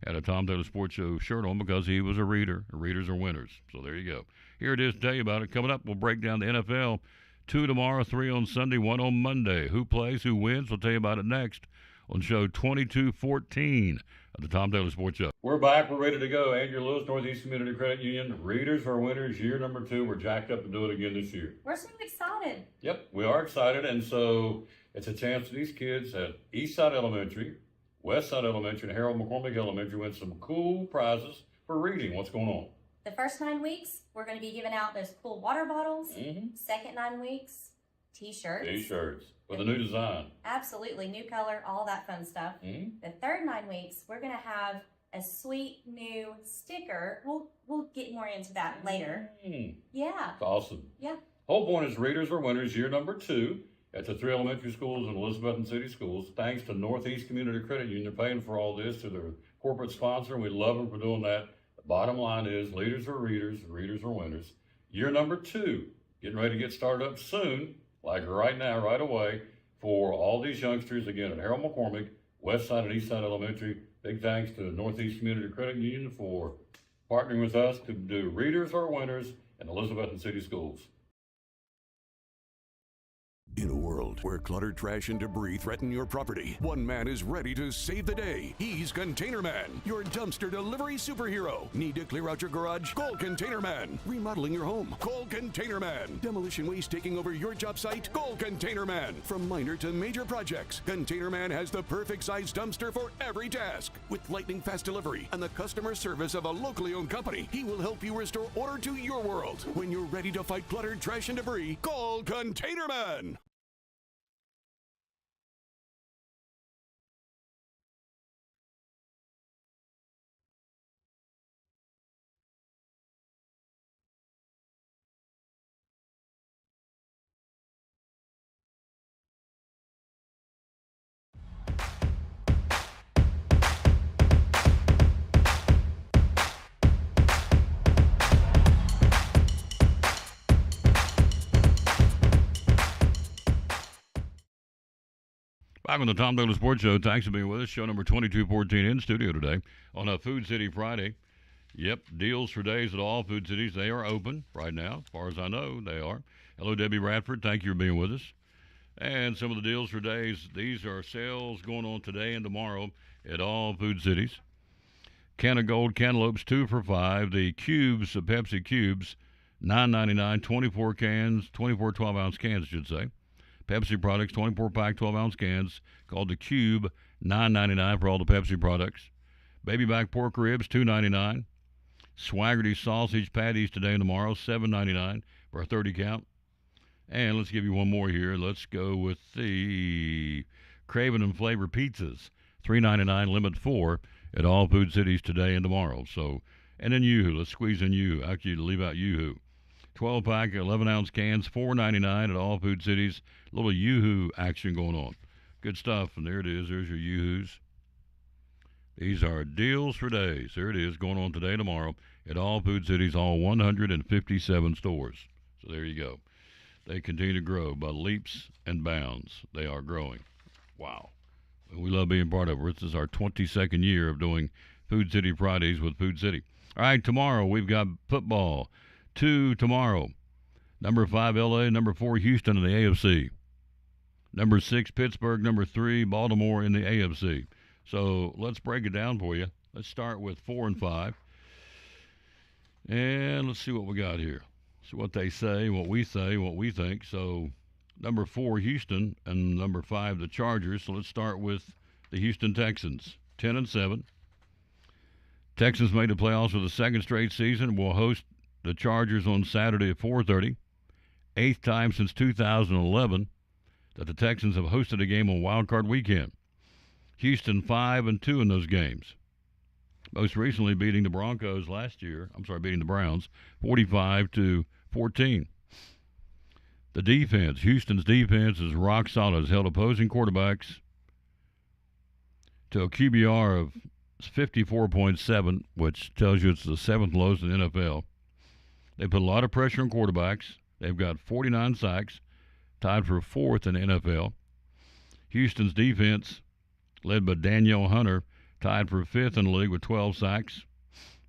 Had a Tom Taylor Sports Show shirt on because he was a reader. Readers are winners. So there you go. Here it is to tell you about it. Coming up, we'll break down the NFL. 2 tomorrow, 3 on Sunday, 1 on Monday. Who plays, who wins? We'll tell you about it next on show 2214 of the Tom Taylor Sports Show. We're back. We're ready to go. Andrew Lewis, Northeast Community Credit Union. Readers are winners. Year number 2. We're jacked up to do it again this year. We're so excited. Yep, we are excited. And so it's a chance for these kids at Eastside Elementary, Westside Elementary, and Harold McCormick Elementary win some cool prizes for reading. What's going on? The first 9 weeks, we're going to be giving out those cool water bottles. Second 9 weeks, T-shirts. T-shirts with a new design. Absolutely. New color, all that fun stuff. The third 9 weeks, we're going to have a sweet new sticker. We'll get more into that later. Yeah. That's awesome. Yeah. Whole point is readers are winners. Year number 2 at the 3 elementary schools and Elizabethton City Schools. Thanks to Northeast Community Credit Union. They're paying for all this through their corporate sponsor, and we love them for doing that. The bottom line is leaders are readers, readers are winners. Year number 2, getting ready to get started up soon, like right now, right away, for all these youngsters, again, at Harold McCormick, Westside and Eastside Elementary. Big thanks to Northeast Community Credit Union for partnering with us to do Readers are Winners in Elizabethton City Schools. In a world where clutter, trash, and debris threaten your property, one man is ready to save the day. He's Container Man, your dumpster delivery superhero. Need to clear out your garage? Call Container Man. Remodeling your home? Call Container Man. Demolition waste taking over your job site? Call Container Man. From minor to major projects, Container Man has the perfect size dumpster for every task. With lightning fast delivery and the customer service of a locally owned company, he will help you restore order to your world. When you're ready to fight clutter, trash, and debris, call Container Man. Back on the Tom Taylor Sports Show. Thanks for being with us. Show number 2214 in studio today on a Food City Friday. Yep, deals for days at all Food Cities. They are open right now. As far as I know, they are. Hello, Debbie Radford. Thank you for being with us. And some of the deals for days, these are sales going on today and tomorrow at all Food Cities. Can of Gold Cantaloupes, 2 for $5. The cubes, the Pepsi cubes, $9.99, 24 cans, 24 12-ounce cans, I should say. Pepsi products, 24-pack, 12-ounce cans, called the Cube, $9.99 for all the Pepsi products. Baby back pork ribs, $2.99. Swaggerty sausage patties today and tomorrow, $7.99 for a 30 count. And let's give you one more here. Let's go with the Craven and Flavor pizzas, $3.99, limit 4 at all Food Cities today and tomorrow. So, and then Yoo-Hoo. Let's squeeze in Yoo-Hoo. Actually, leave out Yoo-Hoo. 12-pack, 11-ounce cans, $4.99 at all Food Cities. A little Yoo-Hoo action going on. Good stuff. And there it is. There's your Yoo-Hoos. These are deals for days. There it is, going on today, tomorrow at all Food Cities, all 157 stores. So there you go. They continue to grow by leaps and bounds. They are growing. Wow. We love being part of it. This is our 22nd year of doing Food City Fridays with Food City. All right, tomorrow we've got football. 2 tomorrow. Number 5, LA. Number 4, Houston in the AFC. Number 6, Pittsburgh. Number 3, Baltimore in the AFC. So let's break it down for you. Let's start with 4 and 5. And let's see what we got here. See what they say, what we think. So number 4, Houston, and number 5, the Chargers. So let's start with the Houston Texans, 10 and 7. Texans made the playoffs for the second straight season. Will host the Chargers on Saturday at 4:30. 8th time since 2011 that the Texans have hosted a game on Wild Card Weekend. Houston 5 and 2 in those games. Most recently beating the Browns 45-14. The defense, Houston's defense is rock solid. Has held opposing quarterbacks to a QBR of 54.7, which tells you it's the seventh lowest in the NFL. They put a lot of pressure on quarterbacks. They've got 49 sacks, tied for fourth in the NFL. Houston's defense, led by Danielle Hunter, tied for fifth in the league with 12 sacks.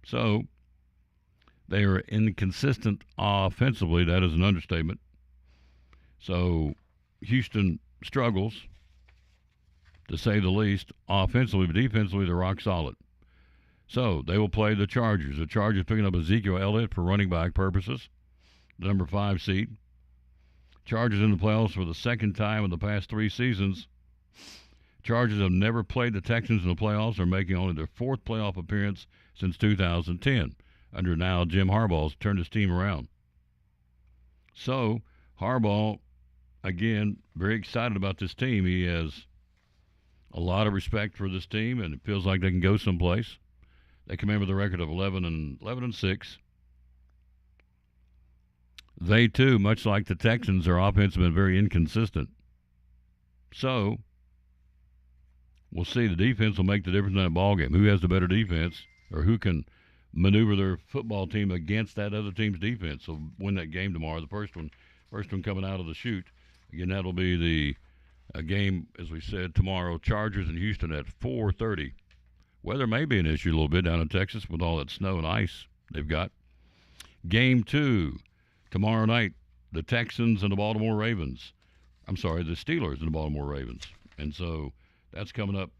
So they are inconsistent offensively. That is an understatement. So Houston struggles, to say the least, offensively, but defensively they're rock solid. So they will play the Chargers. The Chargers picking up Ezekiel Elliott for running back purposes, the number 5 seed. Chargers in the playoffs for the second time in the past 3 seasons. Chargers have never played the Texans in the playoffs. They're making only their 4th playoff appearance since 2010. Under now Jim Harbaugh's turned his team around. So Harbaugh, again, very excited about this team. He has a lot of respect for this team, and it feels like they can go someplace. They come in with a record of 11-6. They, too, much like the Texans, their offense has been very inconsistent. So we'll see. The defense will make the difference in that ballgame. Who has the better defense, or who can maneuver their football team against that other team's defense? So win that game tomorrow. The first one coming out of the chute. Again, that'll be the game, as we said, tomorrow. Chargers and Houston at 4:30. Weather may be an issue a little bit down in Texas with all that snow and ice they've got. Game 2 tomorrow night. The Texans and the Baltimore Ravens. I'm sorry, the Steelers and the Baltimore Ravens. And so that's coming up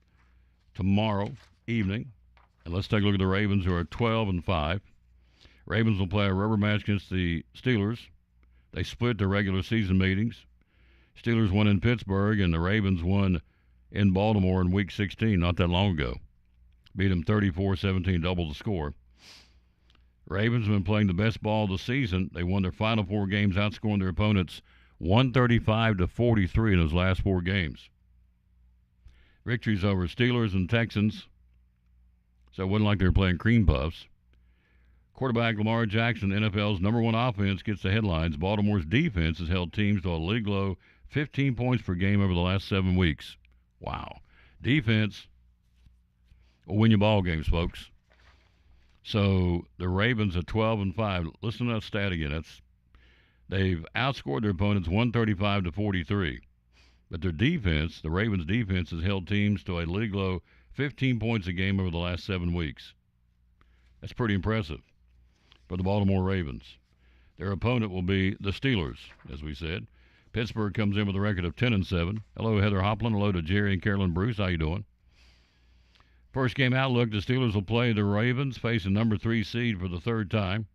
tomorrow evening. And let's take a look at the Ravens, who are 12-5. Ravens will play a rubber match against the Steelers. They split their regular season meetings. Steelers won in Pittsburgh, and the Ravens won in Baltimore in Week 16 not that long ago. Beat them 34-17, double the score. Ravens have been playing the best ball of the season. They won their final 4 games, outscoring their opponents 135-43 in those last 4 games. Victories over Steelers and Texans, so it wasn't like they were playing cream puffs. Quarterback Lamar Jackson, the NFL's number 1 offense, gets the headlines. Baltimore's defense has held teams to a league low 15 points per game over the last 7 weeks. Wow. Defense will win you ball games, folks. So the Ravens are 12-5. Listen to that stat again. They've outscored their opponents 135-43. But their defense, the Ravens' defense, has held teams to a league low 15 points a game over the last 7 weeks. That's pretty impressive for the Baltimore Ravens. Their opponent will be the Steelers, as we said. Pittsburgh comes in with a record of 10-7. Hello, Heather Hopland. Hello to Jerry and Carolyn Bruce. How you doing? First game outlook, the Steelers will play the Ravens, face a number 3 seed for the 3rd time.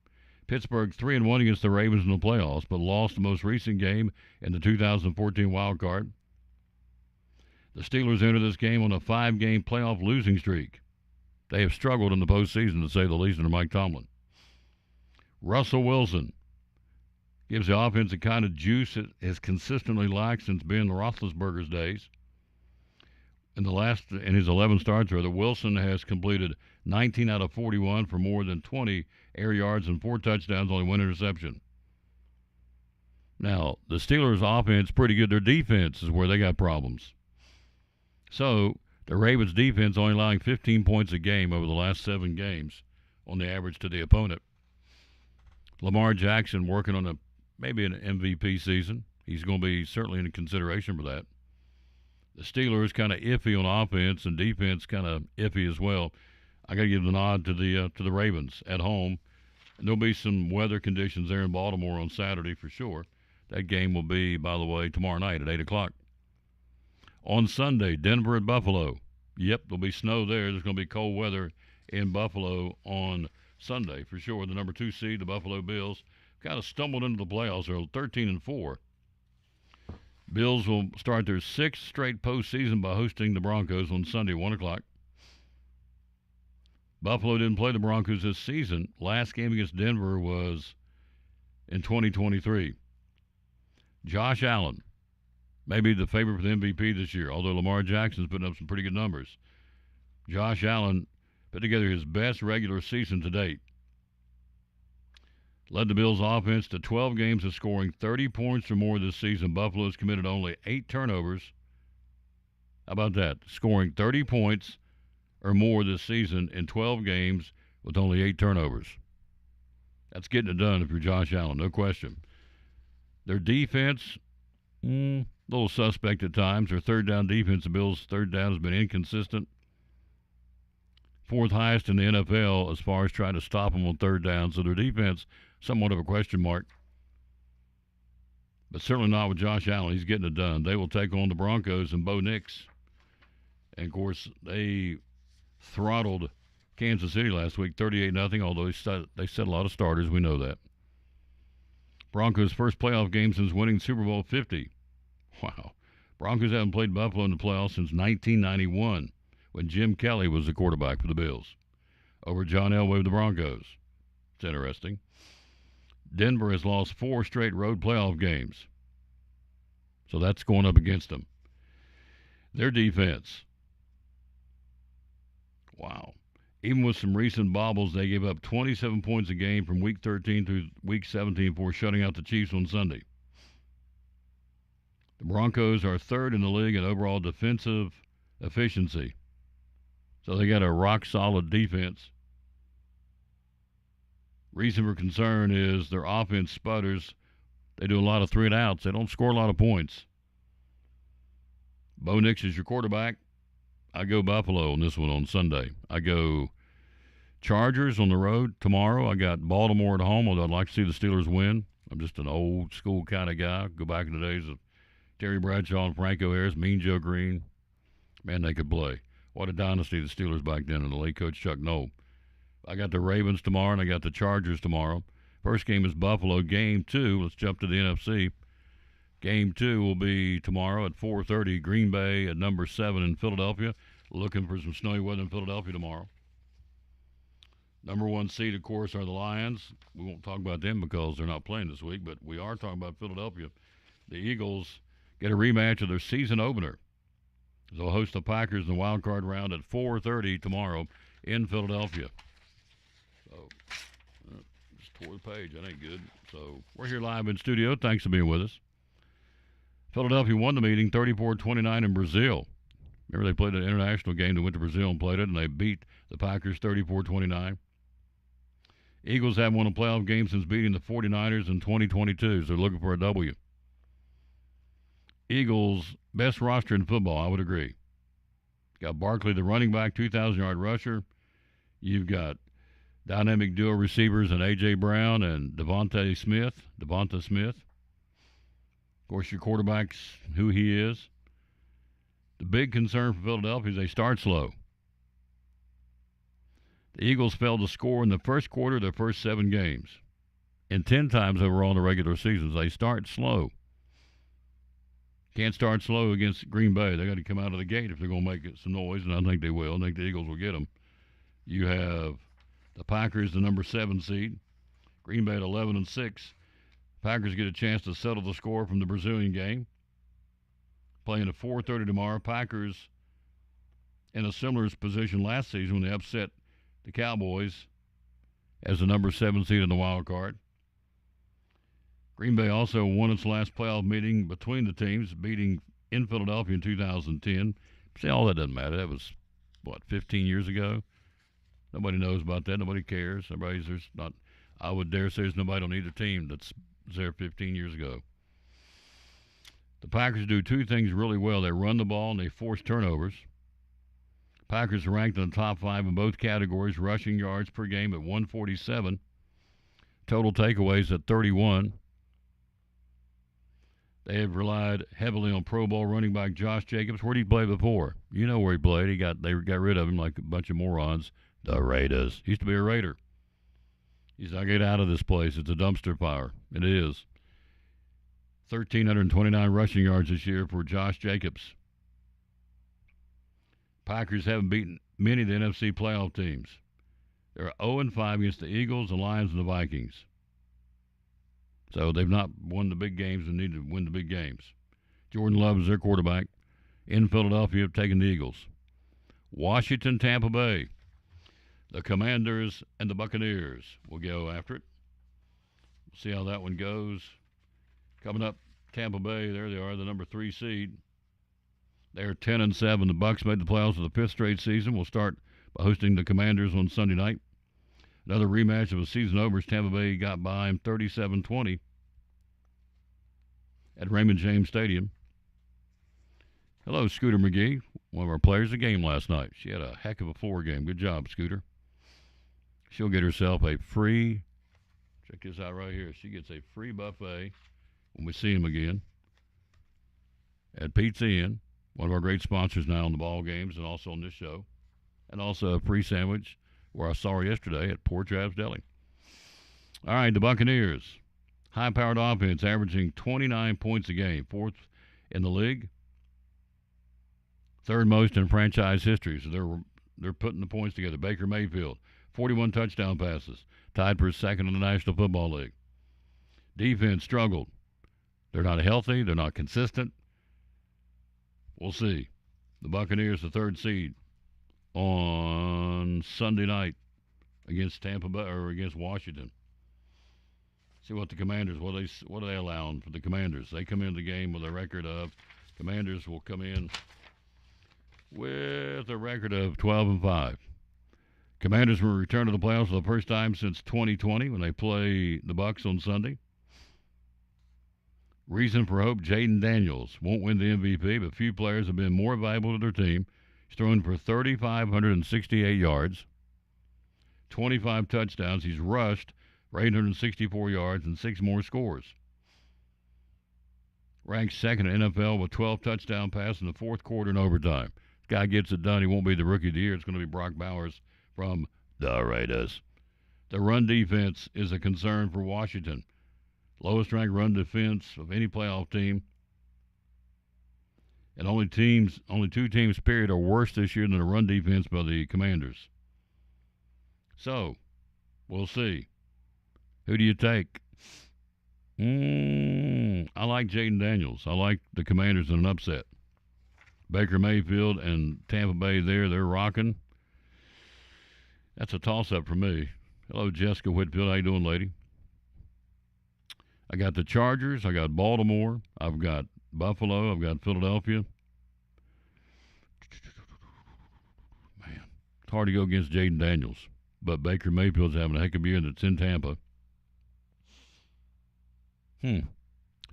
Pittsburgh 3-1 against the Ravens in the playoffs, but lost the most recent game in the 2014 wild card. The Steelers enter this game on a 5-game playoff losing streak. They have struggled in the postseason, to say the least, under Mike Tomlin. Russell Wilson gives the offense the kind of juice it has consistently lacked since Ben Roethlisberger's days. In his 11 starts, Wilson has completed 19 out of 41 for more than 20 air yards and 4 touchdowns, only 1 interception. Now, the Steelers' offense pretty good. Their defense is where they got problems. So the Ravens' defense only allowing 15 points a game over the last 7 games on the average to the opponent. Lamar Jackson working on maybe an MVP season. He's going to be certainly in consideration for that. The Steelers kind of iffy on offense, and defense kind of iffy as well. I got to give the nod to the Ravens at home. And there'll be some weather conditions there in Baltimore on Saturday for sure. That game will be, by the way, tomorrow night at 8 o'clock. On Sunday, Denver at Buffalo. Yep, there'll be snow there. There's going to be cold weather in Buffalo on Sunday for sure. The number 2 seed, the Buffalo Bills, kind of stumbled into the playoffs. They're 13-4. Bills will start their 6th straight postseason by hosting the Broncos on Sunday, 1 o'clock. Buffalo didn't play the Broncos this season. Last game against Denver was in 2023. Josh Allen may be the favorite for the MVP this year, although Lamar Jackson's putting up some pretty good numbers. Josh Allen put together his best regular season to date. Led the Bills' offense to 12 games of scoring 30 points or more this season. Buffalo's committed only 8 turnovers How about that? Scoring 30 points or more this season in 12 games with only 8 turnovers. That's getting it done if you're Josh Allen, no question. Their defense, a little suspect at times. Their third down defense, the Bills' third down has been inconsistent. 4th highest in the NFL as far as trying to stop them on third down. So their defense, somewhat of a question mark. But certainly not with Josh Allen. He's getting it done. They will take on the Broncos and Bo Nix. And, of course, they throttled Kansas City last week, 38-0, although they set a lot of starters. We know that. Broncos' first playoff game since winning Super Bowl 50. Wow. Broncos haven't played Buffalo in the playoffs since 1991 when Jim Kelly was the quarterback for the Bills over John Elway with the Broncos. It's interesting. Denver has lost 4 straight road playoff games. So that's going up against them. Their defense. Wow. Even with some recent bobbles, they gave up 27 points a game from Week 13 through Week 17 before shutting out the Chiefs on Sunday. The Broncos are 3rd in the league in overall defensive efficiency. So they got a rock-solid defense. Reason for concern is their offense sputters. They do a lot of 3-and-outs. They don't score a lot of points. Bo Nix is your quarterback. I go Buffalo on this one on Sunday. I go Chargers on the road tomorrow. I got Baltimore at home, although I'd like to see the Steelers win. I'm just an old school kind of guy. Go back in the days of Terry Bradshaw and Franco Harris, Mean Joe Green. Man, they could play. What a dynasty the Steelers back then and the late coach Chuck Noll. I got the Ravens tomorrow and I got the Chargers tomorrow. First game is Buffalo. Game 2, let's jump to the NFC. Game 2 will be tomorrow at 4:30. Green Bay at number 7 in Philadelphia. Looking for some snowy weather in Philadelphia tomorrow. Number 1 seed, of course, are the Lions. We won't talk about them because they're not playing this week, but we are talking about Philadelphia. The Eagles get a rematch of their season opener. They'll host the Packers in the wild card round at 4:30 tomorrow in Philadelphia. So, just tore the page. That ain't good. So, we're here live in studio. Thanks for being with us. Philadelphia won the meeting 34-29 in Brazil. Remember, they played an international game. They went to Brazil and played it, and they beat the Packers 34-29. Eagles haven't won a playoff game since beating the 49ers in 2022, so they're looking for a W. Eagles, best roster in football, I would agree. Got Barkley, the running back, 2,000-yard rusher. You've got dynamic duo receivers in A.J. Brown and Devonta Smith. Of course, your quarterback's who he is. The big concern for Philadelphia is they start slow. The Eagles failed to score in the first quarter of their first 7 games. And 10 times overall in the regular season. They start slow. Can't start slow against Green Bay. They got to come out of the gate if they're going to make some noise, and I think they will. I think the Eagles will get them. You have the Packers, the number 7 seed. Green Bay at 11-6. Packers get a chance to settle the score from the Brazilian game. Playing at 4:30 tomorrow. Packers in a similar position last season when they upset the Cowboys as the number 7 seed in the wild card. Green Bay also won its last playoff meeting between the teams, beating in Philadelphia in 2010. See, all that doesn't matter. That was, 15 years ago? Nobody knows about that. Nobody cares. I would dare say there's nobody on either team that's there 15 years ago. The Packers do 2 things really well. They run the ball and they force turnovers. Packers are ranked in the top 5 in both categories, rushing yards per game at 147, total takeaways at 31. They have relied heavily on Pro Bowl running back Josh Jacobs. Where did he play before? You know where he played. They got rid of him like a bunch of morons. The Raiders. He used to be a Raider. He's like, get out of this place. It's a dumpster fire. It is. 1,329 rushing yards this year for Josh Jacobs. Packers haven't beaten many of the NFC playoff teams. They're 0-5 against the Eagles, the Lions, and the Vikings. So they've not won the big games and need to win the big games. Jordan Love is their quarterback. In Philadelphia, taking the Eagles. Washington, Tampa Bay. The Commanders and the Buccaneers will go after it. See how that one goes. Coming up, Tampa Bay, there they are, the number 3 seed. They're 10-7. The Bucks made the playoffs for the 5th straight season. We'll start by hosting the Commanders on Sunday night. Another rematch of a season over as Tampa Bay got by him 37-20 at Raymond James Stadium. Hello, Scooter McGee, one of our players of the game last night. She had a heck of a 4 game. Good job, Scooter. She'll get herself a free, check this out right here. She gets a free buffet when we see him again at Pizza Inn, one of our great sponsors now on the ball games and also on this show. And also a free sandwich where I saw her yesterday at Poor Travis Deli. All right, the Buccaneers. High-powered offense averaging 29 points a game, 4th in the league. 3rd most in franchise history, so they're putting the points together. Baker Mayfield, 41 touchdown passes, tied for 2nd in the National Football League. Defense struggled. They're not healthy. They're not consistent. We'll see. The Buccaneers, the 3rd seed on Sunday night against Tampa Bay or against Washington. See what the Commanders, what are they allowing for the Commanders? They come into the game with a record of, Commanders will come in with a record of 12-5. Commanders will return to the playoffs for the first time since 2020 when they play the Bucs on Sunday. Reason for hope, Jaden Daniels won't win the MVP, but few players have been more valuable to their team. He's thrown for 3,568 yards, 25 touchdowns. He's rushed for 864 yards and 6 more scores. Ranked 2nd in NFL with 12 touchdown passes in the 4th quarter and overtime. This guy gets it done. He won't be the Rookie of the Year. It's going to be Brock Bowers from the Raiders. The run defense is a concern for Washington. Lowest ranked run defense of any playoff team. And only 2 teams, period, are worse this year than the run defense by the Commanders. So, we'll see. Who do you take? I like Jaden Daniels. I like the Commanders in an upset. Baker Mayfield and Tampa Bay they're rocking. That's a toss-up for me. Hello, Jessica Whitfield. How you doing, lady? I got the Chargers. I got Baltimore. I've got Buffalo. I've got Philadelphia. Man, it's hard to go against Jaden Daniels. But Baker Mayfield's having a heck of a year that's in Tampa.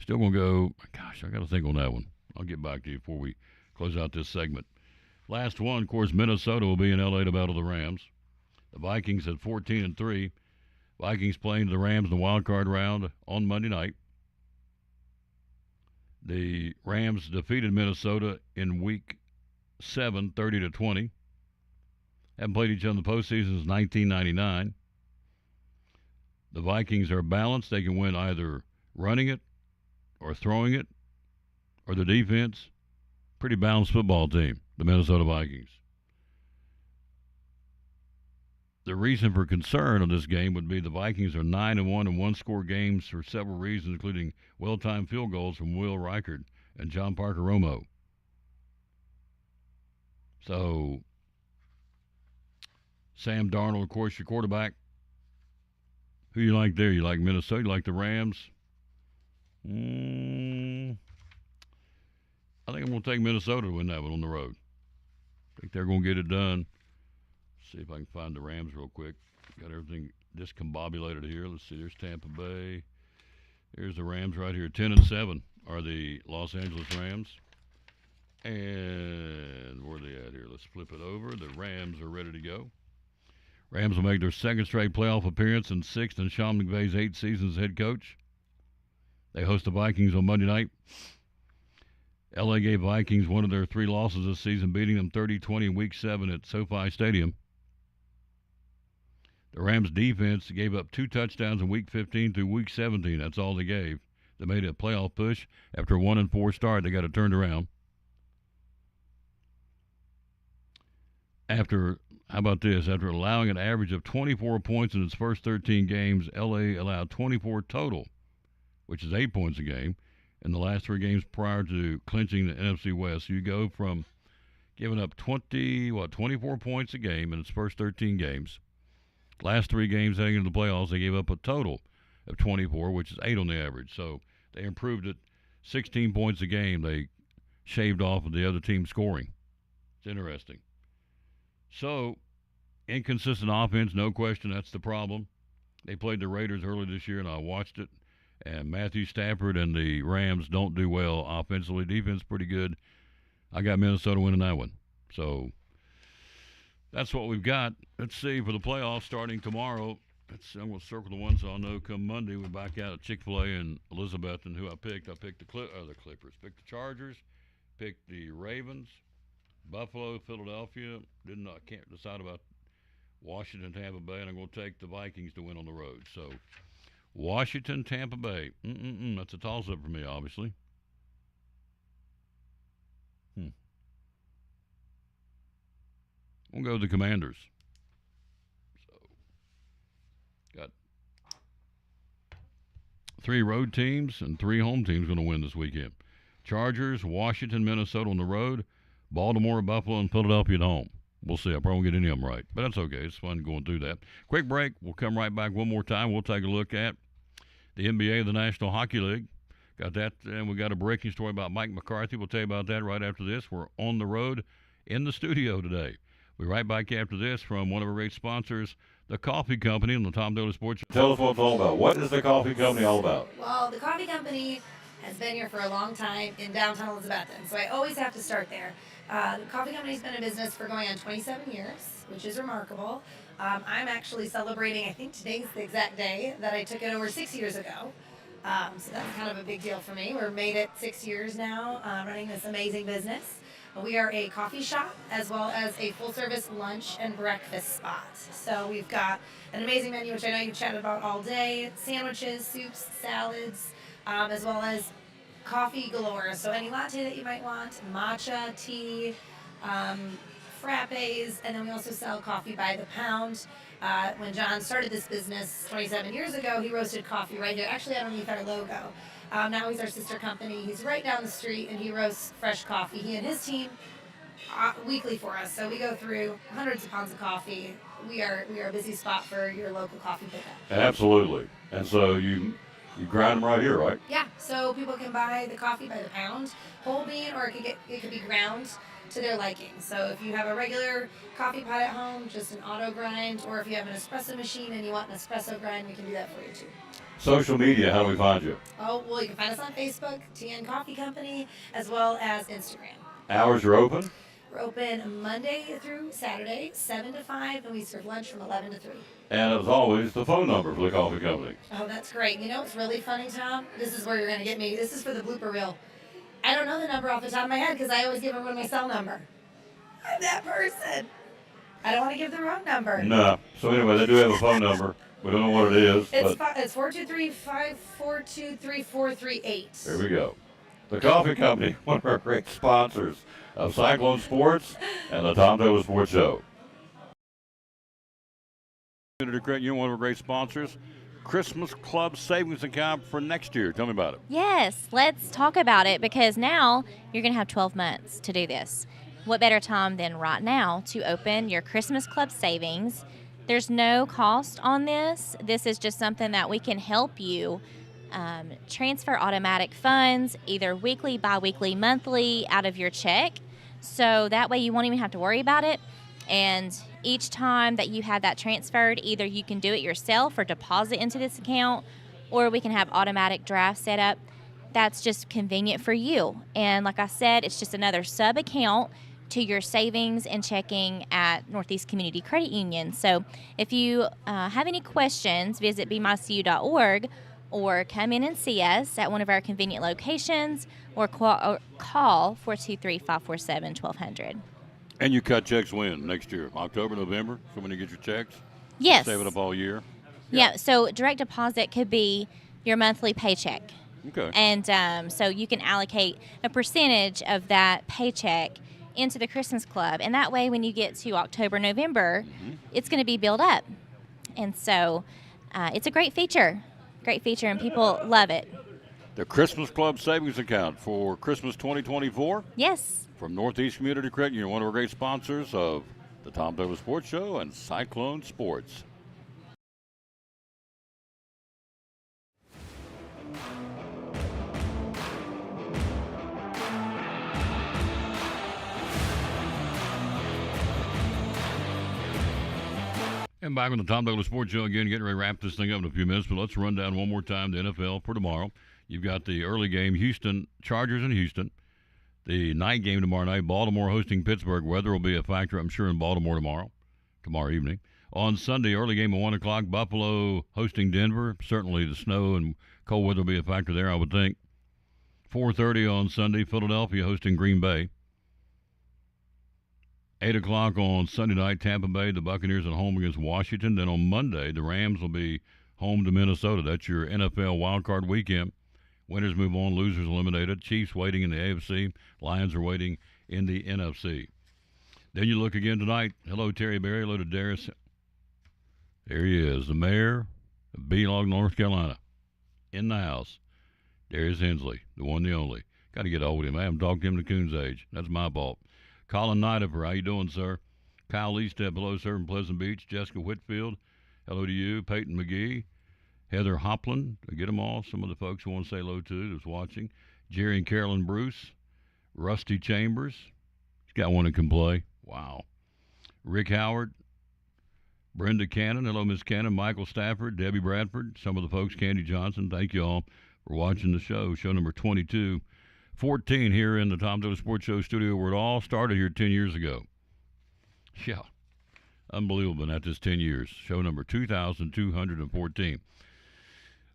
Still going to go, gosh, I got to think on that one. I'll get back to you before we close out this segment. Last one, of course, Minnesota will be in L.A. to battle the Rams. The Vikings at 14-3. Vikings playing the Rams in the wild card round on Monday night. The Rams defeated Minnesota in Week 7, 30-20. Haven't played each other in the postseason since 1999. The Vikings are balanced. They can win either running it or throwing it or the defense. Pretty balanced football team, the Minnesota Vikings. The reason for concern on this game would be the Vikings are 9-1 in one-score games for several reasons, including well-timed field goals from Will Reichard and John Parker Romo. So, Sam Darnold, of course, your quarterback. Who you like there? You like Minnesota? You like the Rams? I think I'm going to take Minnesota to win that one on the road. I think they're going to get it done. See if I can find the Rams real quick. Got everything discombobulated here. Let's see. There's Tampa Bay. There's the Rams right here. 10-7 are the Los Angeles Rams. And where are they at here? Let's flip it over. The Rams are ready to go. Rams will make their 2nd straight playoff appearance and 6th in Sean McVay's 8 seasons as head coach. They host the Vikings on Monday night. LA gave Vikings one of their 3 losses this season, beating them 30-20 in Week 7 at SoFi Stadium. The Rams defense gave up 2 touchdowns in Week 15 through Week 17. That's all they gave. They made a playoff push. After a 1-4 start, they got it turned around. How about this? After allowing an average of 24 points in its first 13 games, LA allowed 24 total, which is 8 points a game, in the last 3 games prior to clinching the NFC West. So you go from giving up 24 points a game in its first 13 games. Last 3 games heading into the playoffs, they gave up a total of 24, which is 8 on the average. So they improved it 16 points a game. They shaved off of the other team scoring. It's interesting. So, inconsistent offense, no question, that's the problem. They played the Raiders early this year, and I watched it. And Matthew Stafford and the Rams don't do well offensively. Defense pretty good. I got Minnesota winning that one. So that's what we've got. Let's see, for the playoffs starting tomorrow. I'm going to circle the ones so I'll know come Monday. We're back out at Chick-fil-A and Elizabeth, and who I picked. I picked the Clippers. Picked the Chargers. Picked the Ravens. Buffalo, Philadelphia. I can't decide about Washington, Tampa Bay, and I'm going to take the Vikings to win on the road. So Washington, Tampa Bay. That's a toss-up for me, obviously. We'll go with the Commanders. So, got 3 road teams and 3 home teams going to win this weekend. Chargers, Washington, Minnesota on the road. Baltimore, Buffalo, and Philadelphia at home. We'll see. I probably won't get any of them right, but that's okay. It's fun going through that. Quick break. We'll come right back one more time. We'll take a look at the NBA, the National Hockey League. Got that, and we got a breaking story about Mike McCarthy. We'll tell you about that right after this. We're on the road in the studio today. We'll be right back after this from one of our great sponsors, the Coffee Company on the Tom Dolan Sports Show. Tell us what it's all about. What is the Coffee Company all about? Well, the Coffee Company has been here for a long time in downtown Elizabethton, so I always have to start there. The Coffee Company's been in business for going on 27 years, which is remarkable. I'm actually celebrating, I think today's the exact day that I took it over 6 years ago. So that's kind of a big deal for me. We're made it 6 years now, running this amazing business. We are a coffee shop as well as a full-service lunch and breakfast spot. So we've got an amazing menu, which I know you chatted about all day, sandwiches, soups, salads, as well as coffee galore. So any latte that you might want, matcha, tea, frappes, and then we also sell coffee by the pound. When John started this business 27 years ago, he roasted coffee right here, actually underneath our logo. Now he's our sister company. He's right down the street, and he roasts fresh coffee. He and his team weekly for us. So we go through hundreds of pounds of coffee. We are a busy spot for your local coffee pickup. Absolutely. And so you grind them right here, right? Yeah. So people can buy the coffee by the pound, whole bean, or it could be ground to their liking. So if you have a regular coffee pot at home, just an auto grind, or if you have an espresso machine and you want an espresso grind, we can do that for you too. Social media, how do we find you? Oh, well, you can find us on Facebook, TN Coffee Company, as well as Instagram. Hours are open? We're open Monday through Saturday, 7 to 5, and we serve lunch from 11 to 3. And as always, the phone number for the Coffee Company. Oh, that's great. You know what's really funny, Tom? This is where you're going to get me. This is for the blooper reel. I don't know the number off the top of my head because I always give everyone my cell number. I'm that person. I don't want to give the wrong number. No. So anyway, they do have a phone number. We don't know what it is. It's 423-542-3438. There we go. The Coffee Company, one of our great sponsors of Cyclone Sports and the Tom Dolan Sports Show. You're one of our great sponsors. Christmas Club savings account for next year. Tell me about it. Yes, let's talk about it because now you're going to have 12 months to do this. What better time than right now to open your Christmas Club savings? There's no cost on this. This is just something that we can help you transfer automatic funds, either weekly, bi-weekly, monthly, out of your check. So that way you won't even have to worry about it. And each time that you have that transferred, either you can do it yourself or deposit into this account, or we can have automatic draft set up. That's just convenient for you. And like I said, it's just another sub-account to your savings and checking at Northeast Community Credit Union. So if you have any questions, visit bemycu.org or come in and see us at one of our convenient locations or call 423-547-1200. And you cut checks when? Next year? October, November? So when you get your checks? Yes. Save it up all year? Yeah, so direct deposit could be your monthly paycheck. Okay. And so you can allocate a percentage of that paycheck into the Christmas Club. And that way, when you get to October, November, it's going to be built up. And so it's a great feature, and people love it. The Christmas Club savings account for Christmas 2024? Yes. From Northeast Community Credit Union, one of our great sponsors of the Tom Dolan Sports Show and Cyclone Sports. And back on the Tom Douglas Sports Show again, getting ready to wrap this thing up in a few minutes, but let's run down one more time the NFL for tomorrow. You've got the early game, Houston Chargers in Houston. The night game tomorrow night, Baltimore hosting Pittsburgh. Weather will be a factor, I'm sure, in Baltimore tomorrow evening. On Sunday, early game at 1 o'clock, Buffalo hosting Denver. Certainly the snow and cold weather will be a factor there, I would think. 4:30 on Sunday, Philadelphia hosting Green Bay. 8 o'clock on Sunday night, Tampa Bay, the Buccaneers at home against Washington. Then on Monday, the Rams will be home to Minnesota. That's your NFL wildcard weekend. Winners move on, losers eliminated. Chiefs waiting in the AFC. Lions are waiting in the NFC. Then you look again tonight. Hello, Terry Berry. Hello to Darius. There he is, the mayor of B-Log, North Carolina. In the house. Darius Hensley, the one, the only. Got to get hold of him. I haven't talked to him to Coon's age. That's my fault. Colin Nidifer, how you doing, sir? Kyle Leestep, hello, sir, from Pleasant Beach. Jessica Whitfield, hello to you. Peyton McGee. Heather Hopland, get them all. Some of the folks who want to say hello to that's watching. Jerry and Carolyn Bruce. Rusty Chambers. He's got one that can play. Wow. Rick Howard. Brenda Cannon. Hello, Miss Cannon. Michael Stafford. Debbie Bradford. Some of the folks. Candy Johnson. Thank you all for watching the show. Show number 2214 here in the Tom Douglas Sports Show studio where it all started here 10 years ago. Yeah. Unbelievable. Not just 10 years. Show number 2214.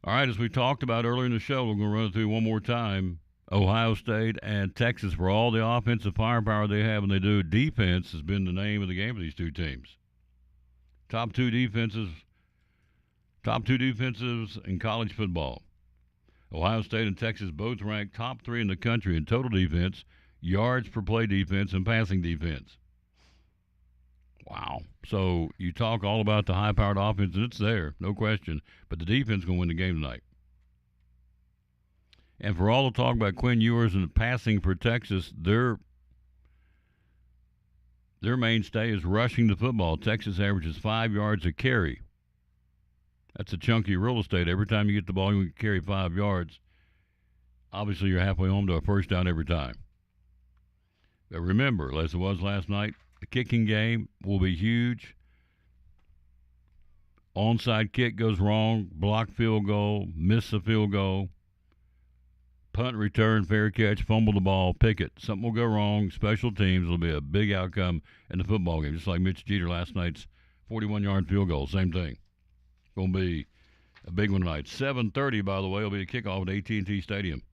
All right, as we talked about earlier in the show, we're going to run it through one more time. Ohio State and Texas, for all the offensive firepower they have and they do, defense has been the name of the game for these two teams. Top two defenses in college football. Ohio State and Texas both ranked top 3 in the country in total defense, yards per play defense, and passing defense. Wow. So you talk all about the high-powered offense, and it's there, no question. But the defense is going to win the game tonight. And for all the talk about Quinn Ewers and the passing for Texas, their mainstay is rushing the football. Texas averages 5 yards a carry. That's a chunky real estate. Every time you get the ball, you can carry 5 yards. Obviously, you're halfway home to a first down every time. But remember, as it was last night, the kicking game will be huge. Onside kick goes wrong, block field goal, miss a field goal, punt return, fair catch, fumble the ball, pick it. Something will go wrong, special teams will be a big outcome in the football game, just like Mitch Jeter last night's 41-yard field goal, same thing. Going to be a big one tonight. 7:30, by the way, will be a kickoff at AT&T Stadium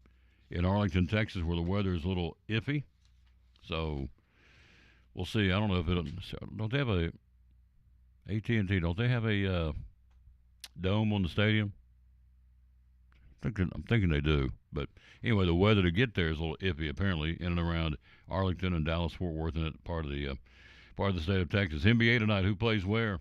in Arlington, Texas, where the weather is a little iffy. So we'll see. I don't know if don't they have a AT&T? Don't they have a dome on the stadium? I'm thinking they do. But anyway, the weather to get there is a little iffy. Apparently, in and around Arlington and Dallas, Fort Worth, and that part of the state of Texas. NBA tonight. Who plays where?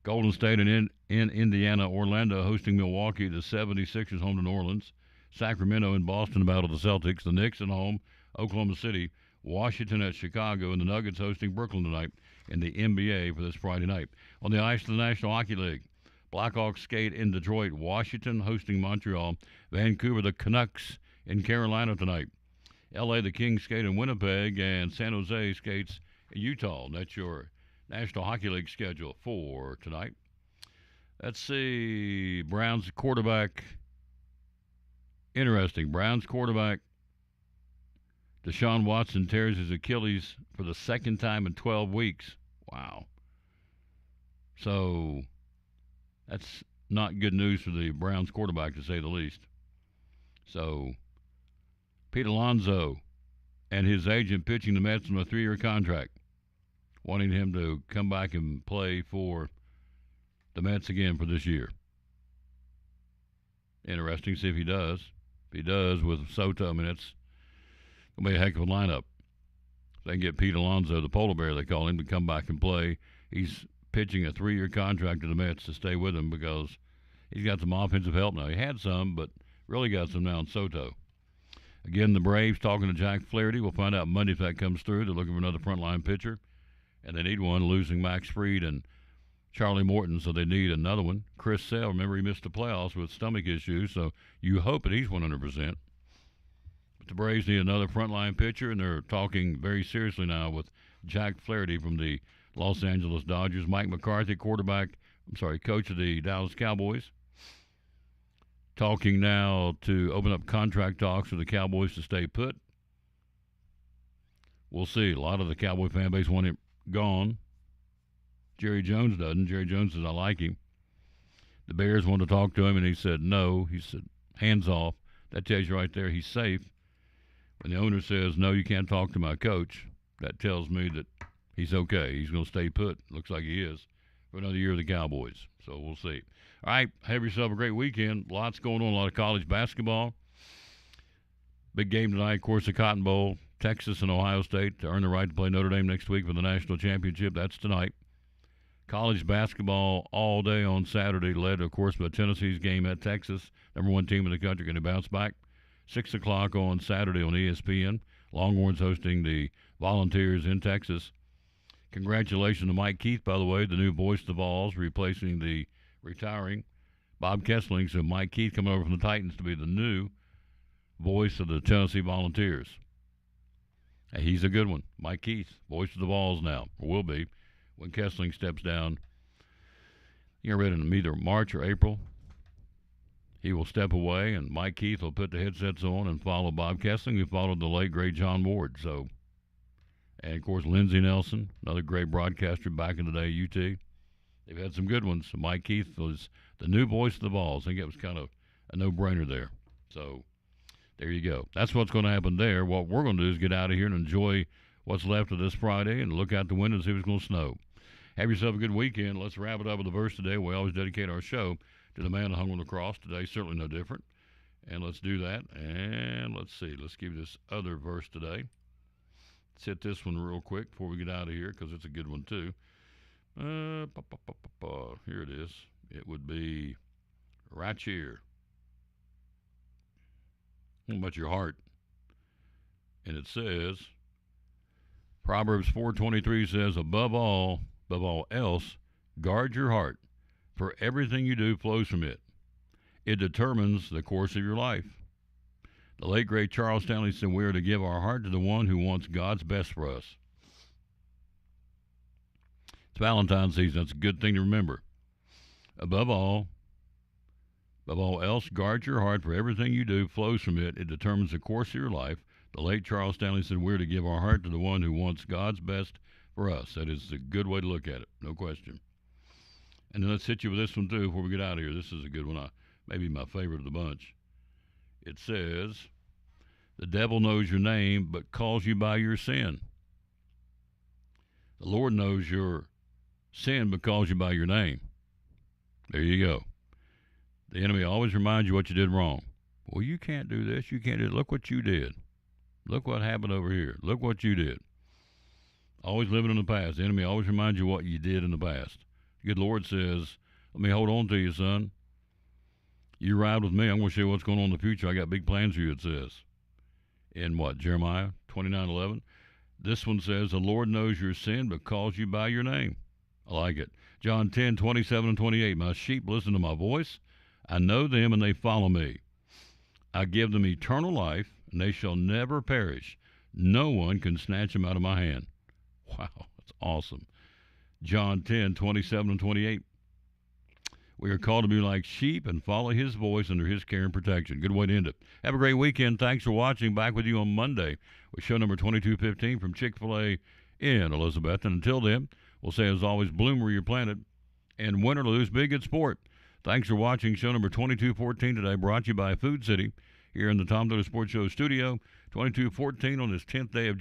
Golden State in Indiana. Orlando hosting Milwaukee. The 76ers home to New Orleans. Sacramento and Boston battle the Celtics. The Knicks at home. Oklahoma City. Washington at Chicago, and the Nuggets hosting Brooklyn tonight in the NBA for this Friday night. On the ice of the National Hockey League, Blackhawks skate in Detroit, Washington hosting Montreal, Vancouver, the Canucks in Carolina tonight, L.A., the Kings skate in Winnipeg, and San Jose skates in Utah. That's your National Hockey League schedule for tonight. Let's see, Browns quarterback, interesting, Browns quarterback Deshaun Watson tears his Achilles for the second time in 12 weeks. Wow. So that's not good news for the Browns quarterback, to say the least. So Pete Alonso and his agent pitching the Mets on a 3-year contract, wanting him to come back and play for the Mets again for this year. Interesting, see if he does. If he does with Soto, I mean, it's going to be a heck of a lineup. They can get Pete Alonso, the polar bear they call him, to come back and play. He's pitching a 3-year contract to the Mets to stay with him because he's got some offensive help now. He had some, but really got some now in Soto. Again, the Braves talking to Jack Flaherty. We'll find out Monday if that comes through. They're looking for another frontline pitcher, and they need one, losing Max Fried and Charlie Morton, so they need another one. Chris Sale, remember he missed the playoffs with stomach issues, so you hope that he's 100%. But the Braves need another frontline pitcher, and they're talking very seriously now with Jack Flaherty from the Los Angeles Dodgers. Mike McCarthy, coach of the Dallas Cowboys, talking now to open up contract talks for the Cowboys to stay put. We'll see. A lot of the Cowboy fan base want him gone. Jerry Jones doesn't. Jerry Jones says, I like him. The Bears want to talk to him, and he said no. He said, hands off. That tells you right there he's safe. When the owner says, no, you can't talk to my coach, that tells me that he's okay. He's going to stay put. Looks like he is for another year of the Cowboys. So we'll see. All right, have yourself a great weekend. Lots going on, a lot of college basketball. Big game tonight, of course, the Cotton Bowl. Texas and Ohio State to earn the right to play Notre Dame next week for the national championship. That's tonight. College basketball all day on Saturday, led, of course, by Tennessee's game at Texas. Number 1 team in the country, going to bounce back. 6 o'clock on Saturday on ESPN. Longhorns hosting the Volunteers in Texas. Congratulations to Mike Keith, by the way, the new voice of the Vols, replacing the retiring Bob Kessling. So Mike Keith coming over from the Titans to be the new voice of the Tennessee Volunteers. Hey, he's a good one. Mike Keith, voice of the Vols now, or will be, when Kessling steps down. You're ready in either March or April. He will step away, and Mike Keith will put the headsets on and follow Bob Kessling, who followed the late, great John Ward. So, and, of course, Lindsey Nelson, another great broadcaster back in the day, UT. They've had some good ones. So Mike Keith was the new voice of the Vols. I think it was kind of a no-brainer there. So, there you go. That's what's going to happen there. What we're going to do is get out of here and enjoy what's left of this Friday and look out the window and see if it's going to snow. Have yourself a good weekend. Let's wrap it up with a verse today. We always dedicate our show to the man who hung on the cross. Today, certainly no different. And let's do that. And let's see. Let's give this other verse today. Let's hit this one real quick before we get out of here because it's a good one too. Here it is. It would be right here. What about your heart? And it says, Proverbs 4:23 says, above all else, guard your heart, for everything you do flows from it. It determines the course of your life. The late, great Charles Stanley said, we are to give our heart to the one who wants God's best for us. It's Valentine's season. That's a good thing to remember. Above all else, guard your heart, for everything you do flows from it. It determines the course of your life. The late Charles Stanley said, we're to give our heart to the one who wants God's best for us. That is a good way to look at it, no question. And then let's hit you with this one, too, before we get out of here. This is a good one, maybe my favorite of the bunch. It says, the devil knows your name, but calls you by your sin. The Lord knows your sin, but calls you by your name. There you go. The enemy always reminds you what you did wrong. Well, you can't do this. You can't do it. Look what you did. Look what happened over here. Look what you did. Always living in the past. The enemy always reminds you what you did in the past. The good Lord says, let me hold on to you, son. You ride with me. I'm going to show you what's going on in the future. I got big plans for you, it says. In what? Jeremiah 29:11. This one says, the Lord knows your sin, but calls you by your name. I like it. John 10:27-28. My sheep listen to my voice. I know them, and they follow me. I give them eternal life, and they shall never perish. No one can snatch them out of my hand. Wow, that's awesome. John 10:27-28. We are called to be like sheep and follow his voice under his care and protection. Good way to end it. Have a great weekend. Thanks for watching. Back with you on Monday with show number 2215 from Chick-fil-A in Elizabeth. And until then, we'll say as always, bloom where you're planted and win or lose, be a good sport. Thanks for watching show number 2214 today, brought to you by Food City here in the Tom Dillon Sports Show studio, 2214 on this 10th day of June.